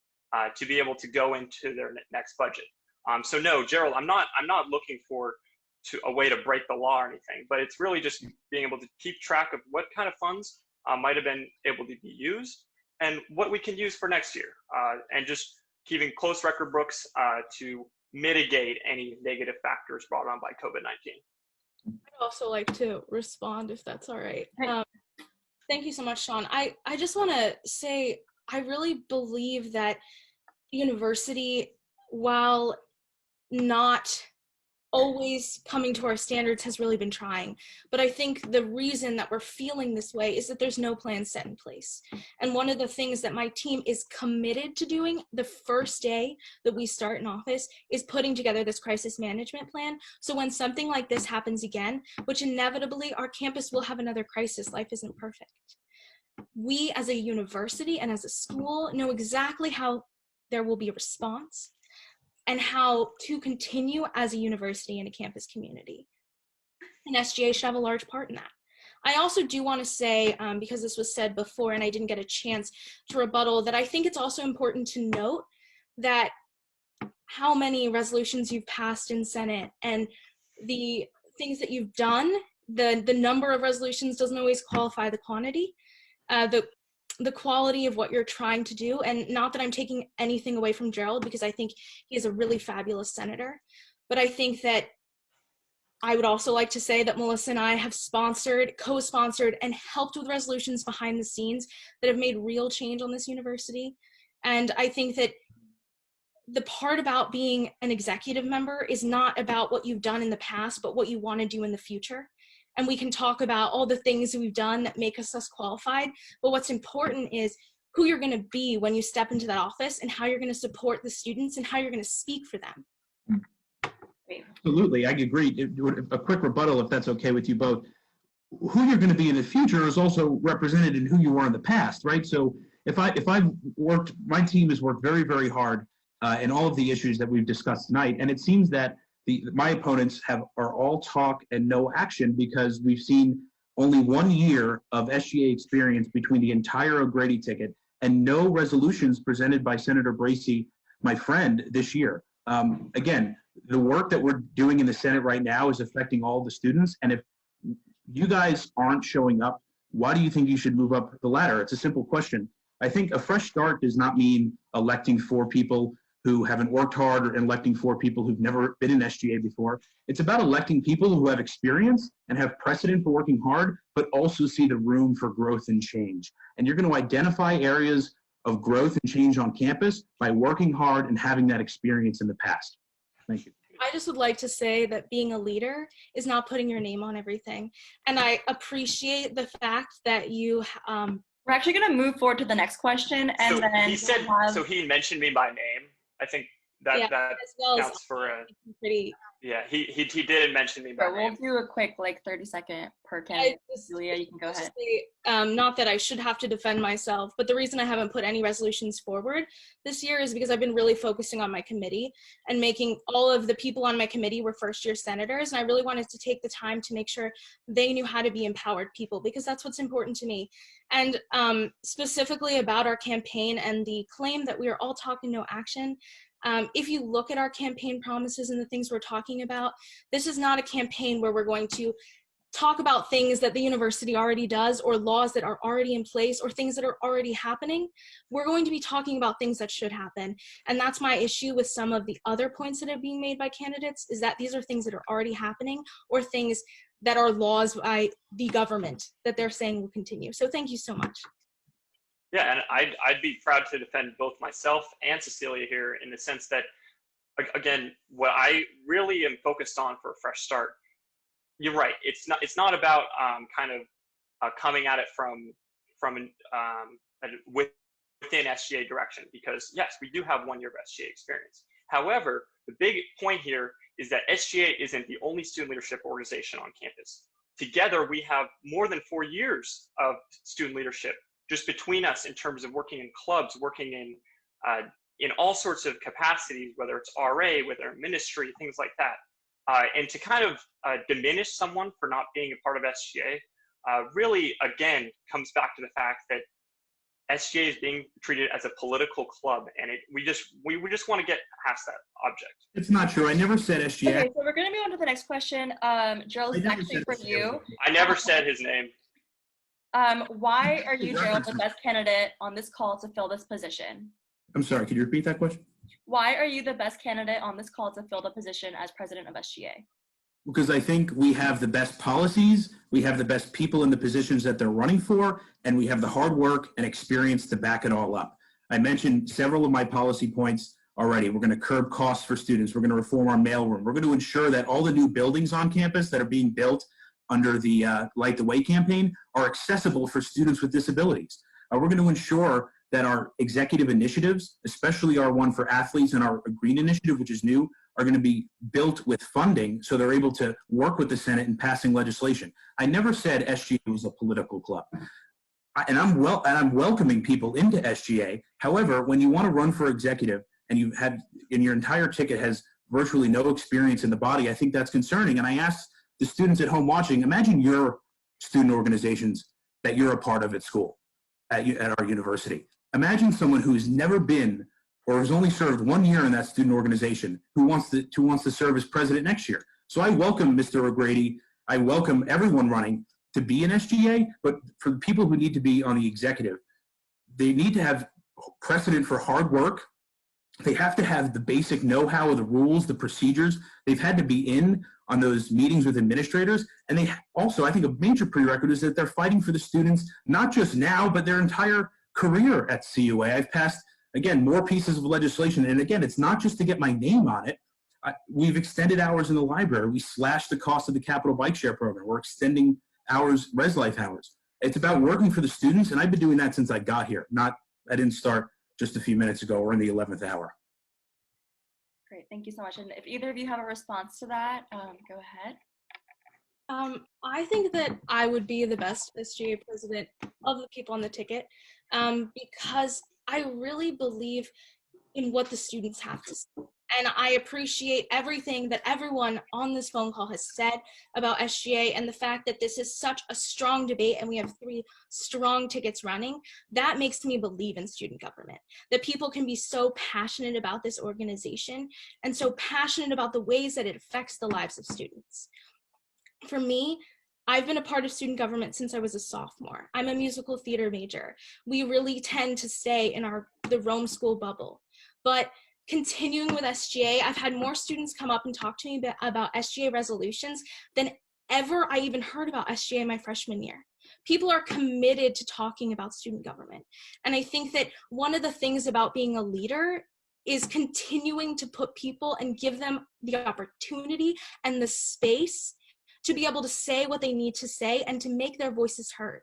to be able to go into their next budget. So no, Gerald, I'm not looking for a way to break the law or anything, but it's really just being able to keep track of what kind of funds might have been able to be used and what we can use for next year, and just keeping close record books to mitigate any negative factors brought on by COVID-19. I'd also like to respond if that's all right. Thank you so much, Sean. I just want to say I really believe that university, while not always coming to our standards, has really been trying. But I think the reason that we're feeling this way is that there's no plan set in place. And one of the things that my team is committed to doing the first day that we start in office is putting together this crisis management plan. So when something like this happens again, which inevitably our campus will have another crisis, life isn't perfect. We as a university and as a school know exactly how there will be a response and how to continue as a university and a campus community. And SGA should have a large part in that. I also do want to say, because this was said before and I didn't get a chance to rebuttal, that I think it's also important to note that how many resolutions you've passed in Senate and the things that you've done, the number of resolutions doesn't always qualify the quantity. The quality of what you're trying to do, and not that I'm taking anything away from Gerald because I think he is a really fabulous senator, but I think that I would also like to say that Melissa and I have sponsored, co-sponsored, and helped with resolutions behind the scenes that have made real change on this university. And I think that the part about being an executive member is not about what you've done in the past, but what you want to do in the future. And we can talk about all the things that we've done that make us qualified. But what's important is who you're going to be when you step into that office and how you're going to support the students and how you're going to speak for them. Absolutely, I agree. A quick rebuttal, if that's okay with you both. Who you're going to be in the future is also represented in who you were in the past, right? So if I've worked, my team has worked very, very hard in all of the issues that we've discussed tonight, and it seems that my opponents are all talk and no action because we've seen only 1 year of SGA experience between the entire O'Grady ticket and no resolutions presented by Senator Bracey, my friend, this year. Again, the work that we're doing in the Senate right now is affecting all the students. And if you guys aren't showing up, why do you think you should move up the ladder? It's a simple question. I think a fresh start does not mean electing 4 people who haven't worked hard or electing 4 people who've never been in SGA before. It's about electing people who have experience and have precedent for working hard, but also see the room for growth and change. And you're going to identify areas of growth and change on campus by working hard and having that experience in the past. Thank you. I just would like to say that being a leader is not putting your name on everything. And I appreciate the fact that you, we're actually going to move forward to the next question. And so then he said, so he mentioned me by name. I think that, yeah, that as well counts for a, pretty. yeah, he did mention me by So name. we'll do a quick, like 30-second per candidate. Julia, you can go ahead. Not that I should have to defend myself, but the reason I haven't put any resolutions forward this year is because I've been really focusing on my committee and making all of the people on my committee were first-year senators, and I really wanted to take the time to make sure they knew how to be empowered people, because that's what's important to me. And specifically about our campaign and the claim that we are all talk and no action, if you look at our campaign promises and the things we're talking about, this is not a campaign where we're going to talk about things that the university already does or laws that are already in place or things that are already happening. We're going to be talking about things that should happen. And that's my issue with some of the other points that are being made by candidates, is that these are things that are already happening or things that are laws by the government that they're saying will continue. So thank you so much. Yeah, and I'd be proud to defend both myself and Cecilia here in the sense that, again, what I really am focused on for a fresh start, you're right. It's not about coming at it from within SGA direction, because yes, we do have 1 year of SGA experience. However, the big point here is that SGA isn't the only student leadership organization on campus. Together, we have more than 4 years of student leadership just between us in terms of working in clubs, working in all sorts of capacities, whether it's RA, whether ministry, things like that. And to kind of diminish someone for not being a part of SGA really, again, comes back to the fact that SGA is being treated as a political club, and we just want to get past that object. It's not true. I never said SGA. Okay, so we're going to move on to the next question. Gerald, this is actually for you. I never said his name. Why are you, Gerald, the best candidate on this call to fill this position? I'm sorry, could you repeat that question? Why are you the best candidate on this call to fill the position as president of SGA? Because I think we have the best policies, we have the best people in the positions that they're running for, and we have the hard work and experience to back it all up. I mentioned several of my policy points already. We're going to curb costs for students. We're going to reform our mailroom. We're going to ensure that all the new buildings on campus that are being built under the Light the Way campaign are accessible for students with disabilities. We're going to ensure that our executive initiatives, especially our one for athletes and our green initiative, which is new, are going to be built with funding so they're able to work with the Senate in passing legislation. I never said SGA was a political club. And I'm welcoming people into SGA. However, when you want to run for executive and you've had, and your entire ticket has virtually no experience in the body, I think that's concerning. And I asked the students at home watching, imagine your student organizations that you're a part of at school, at our university. Imagine someone who's never been or has only served 1 year in that student organization who wants to serve as president next year. So I welcome Mr. O'Grady. I welcome everyone running to be an SGA, but for the people who need to be on the executive, they need to have precedent for hard work. They have to have the basic know-how of the rules, the procedures. They've had to be in on those meetings with administrators. And they also, I think a major prerequisite is that they're fighting for the students, not just now, but their entire career at CUA. I've passed, again, more pieces of legislation. And again, it's not just to get my name on it. We've extended hours in the library. We slashed the cost of the Capital Bike Share program. We're extending hours, Res Life hours. It's about working for the students. And I've been doing that since I got here. I didn't start just a few minutes ago. We're in the 11th hour. Great, thank you so much. And if either of you have a response to that, go ahead. I think that I would be the best SGA president of the people on the ticket because I really believe in what the students have to say. And I appreciate everything that everyone on this phone call has said about SGA, and the fact that this is such a strong debate and we have 3 strong tickets running. That makes me believe in student government, that people can be so passionate about this organization and so passionate about the ways that it affects the lives of students. For me, I've been a part of student government since I was a sophomore. I'm a musical theater major. We really tend to stay in the Rome school bubble. But continuing with SGA, I've had more students come up and talk to me about SGA resolutions than ever I even heard about SGA my freshman year. People are committed to talking about student government. And I think that one of the things about being a leader is continuing to put people and give them the opportunity and the space to be able to say what they need to say and to make their voices heard.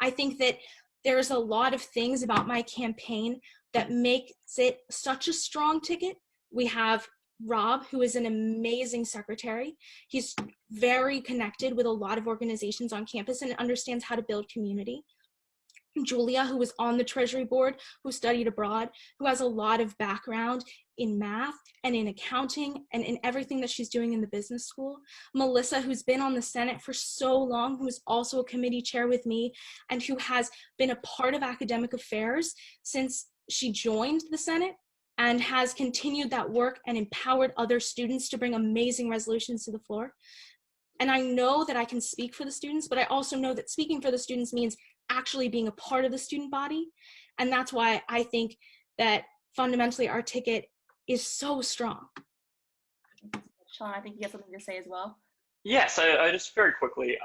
I think that there's a lot of things about my campaign that makes it such a strong ticket. We have Rob, who is an amazing secretary. He's very connected with a lot of organizations on campus and understands how to build community. Julia, who was on the Treasury Board, who studied abroad, who has a lot of background in math and in accounting and in everything that she's doing in the business school. Melissa, who's been on the Senate for so long, who's also a committee chair with me, and who has been a part of academic affairs since she joined the Senate, and has continued that work and empowered other students to bring amazing resolutions to the floor. And I know that I can speak for the students, but I also know that speaking for the students means actually being a part of the student body. And that's why I think that fundamentally our ticket is so strong. Sean, I think you have something to say as well. Yes, I just very quickly.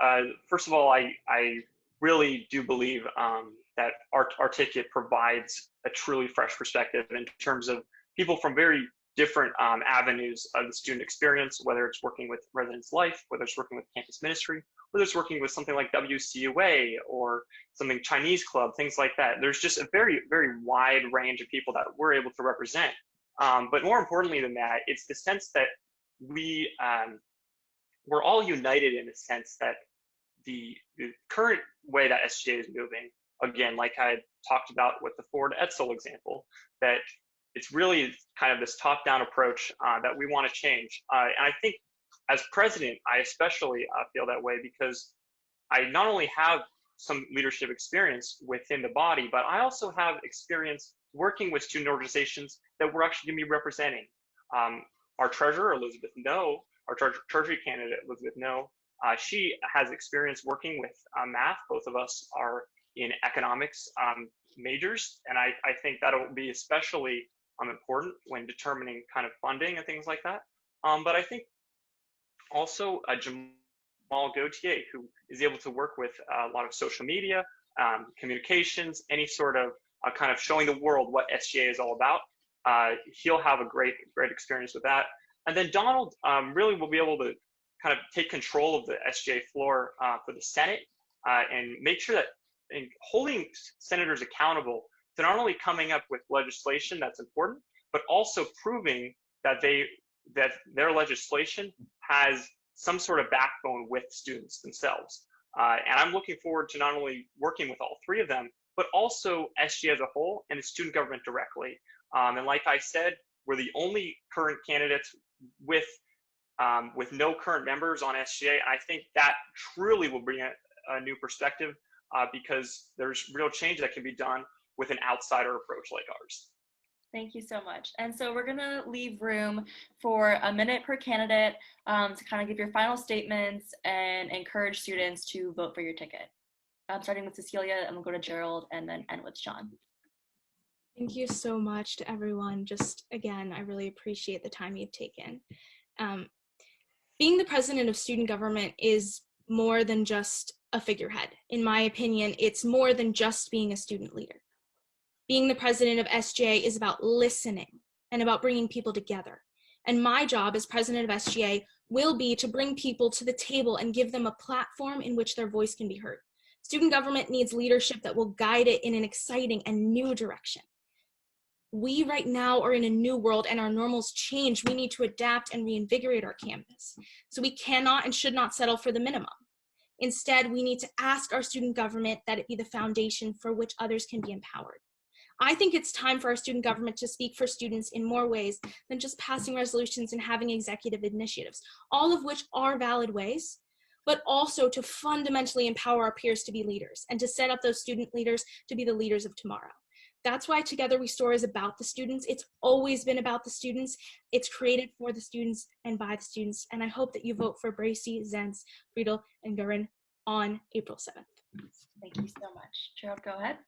First of all, I really do believe that our ticket provides a truly fresh perspective in terms of people from very different avenues of the student experience, whether it's working with residence life, whether it's working with campus ministry, whether it's working with something like WCUA or something Chinese Club, things like that. There's just a very, very wide range of people that we're able to represent. But more importantly than that, it's the sense that we're all united in the sense that the current way that SGA is moving, again, like I talked about with the Ford Edsel example, that it's really kind of this top-down approach that we want to change. And I think as president, I especially feel that way because I not only have some leadership experience within the body, but I also have experience working with student organizations that we're actually going to be representing. Our treasurer, Elizabeth No, our treasury candidate, Elizabeth No, she has experience working with math. Both of us are in economics majors, and I think that'll be especially important when determining kind of funding and things like that. But I think also Jamal Gautier, who is able to work with a lot of social media, communications, any sort of kind of showing the world what SGA is all about. He'll have a great experience with that. And then Donald really will be able to kind of take control of the SGA floor for the Senate and make sure that in holding senators accountable to not only coming up with legislation that's important, but also proving that their legislation has some sort of backbone with students themselves. And I'm looking forward to not only working with all 3 of them, but also SGA as a whole and the student government directly. And like I said, we're the only current candidates with no current members on SGA. I think that truly will bring a new perspective because there's real change that can be done with an outsider approach like ours. Thank you so much. And so we're gonna leave room for a minute per candidate to kind of give your final statements and encourage students to vote for your ticket. Starting with Cecilia, and we'll go to Gerald and then end with Sean. Thank you so much to everyone. Just again, I really appreciate the time you've taken. Being the president of student government is more than just a figurehead. In my opinion, it's more than just being a student leader. Being the president of SGA is about listening and about bringing people together. And my job as president of SGA will be to bring people to the table and give them a platform in which their voice can be heard. Student government needs leadership that will guide it in an exciting and new direction. We right now are in a new world and our normals change. We need to adapt and reinvigorate our campus. So we cannot and should not settle for the minimum. Instead, we need to ask our student government that it be the foundation for which others can be empowered. I think it's time for our student government to speak for students in more ways than just passing resolutions and having executive initiatives, all of which are valid ways, but also to fundamentally empower our peers to be leaders and to set up those student leaders to be the leaders of tomorrow. That's why Together We Soar is about the students. It's always been about the students. It's created for the students and by the students. And I hope that you vote for Bracy, Zentz, Friedel, and Gurin on April 7th. Thank you so much. Gerald, go ahead.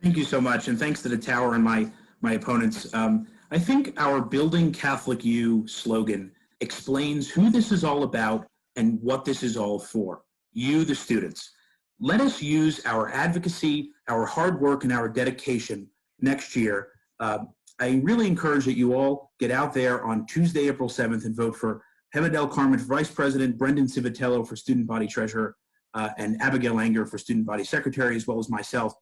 Thank you so much, and thanks to the tower and my opponents. I think our Building Catholic U slogan explains who this is all about and what this is all for. You, the students. Let us use our advocacy, our hard work, and our dedication next year. I really encourage that you all get out there on Tuesday, April 7th, and vote for Hemedel Carmen for Vice President, Brendan Civitello for Student Body Treasurer, and Abigail Anger for Student Body Secretary, as well as myself.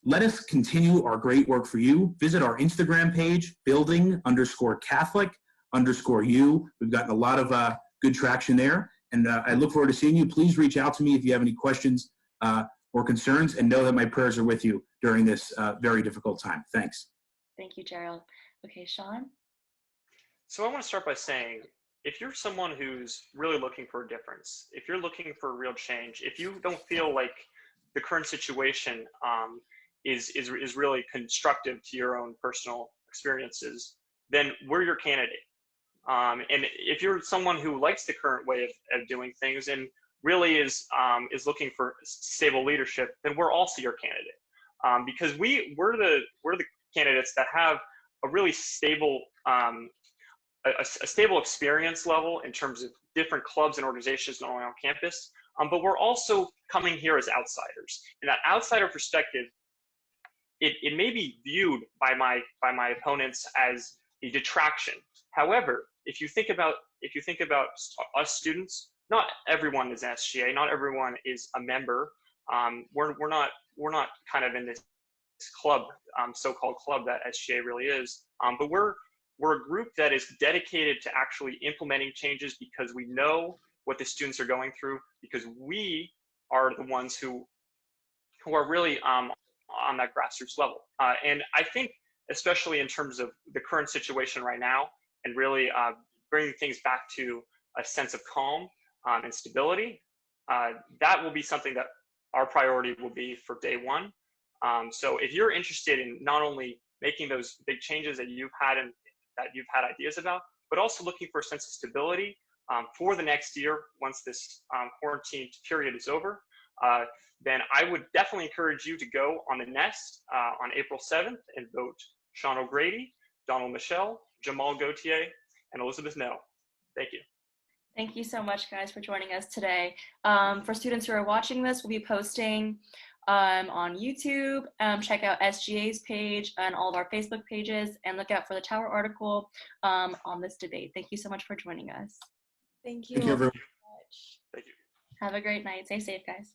Let us continue our great work for you. Visit our Instagram page, building_Catholic_U. We've gotten a lot of good traction there, and I look forward to seeing you. Please reach out to me if you have any questions or concerns, and know that my prayers are with you during this very difficult time. Thanks. Thank you, Gerald. Okay, Sean? So I want to start by saying, if you're someone who's really looking for a difference, if you're looking for real change, if you don't feel like the current situation is really constructive to your own personal experiences, then we're your candidate. And if you're someone who likes the current way of doing things and really is looking for stable leadership, then we're also your candidate. Because we're the candidates that have a really stable a stable experience level in terms of different clubs and organizations not only on campus, but we're also coming here as outsiders. And that outsider perspective, it may be viewed by my opponents as a detraction. However, if you think about us students, not everyone is an SGA, not everyone is a member. We're not kind of in this club, so-called club that SGA really is. But we're a group that is dedicated to actually implementing changes because we know what the students are going through, because we are the ones who are really on that grassroots level. And I think, especially in terms of the current situation right now, and really bringing things back to a sense of calm and stability, that will be something that our priority will be for day one. So if you're interested in not only making those big changes that you've had ideas about, but also looking for a sense of stability for the next year once this quarantine period is over, then I would definitely encourage you to go on the Nest on April 7th and vote Sean O'Grady, Donald Michelle, Jamal Gautier, and Elizabeth No. Thank you. Thank you so much, guys, for joining us today. For students who are watching this, we'll be posting on YouTube. Check out SGA's page and all of our Facebook pages, and look out for the Tower article on this debate. Thank you so much for joining us. Thank you. Thank you, everyone. Thank you. Have a great night. Stay safe, guys.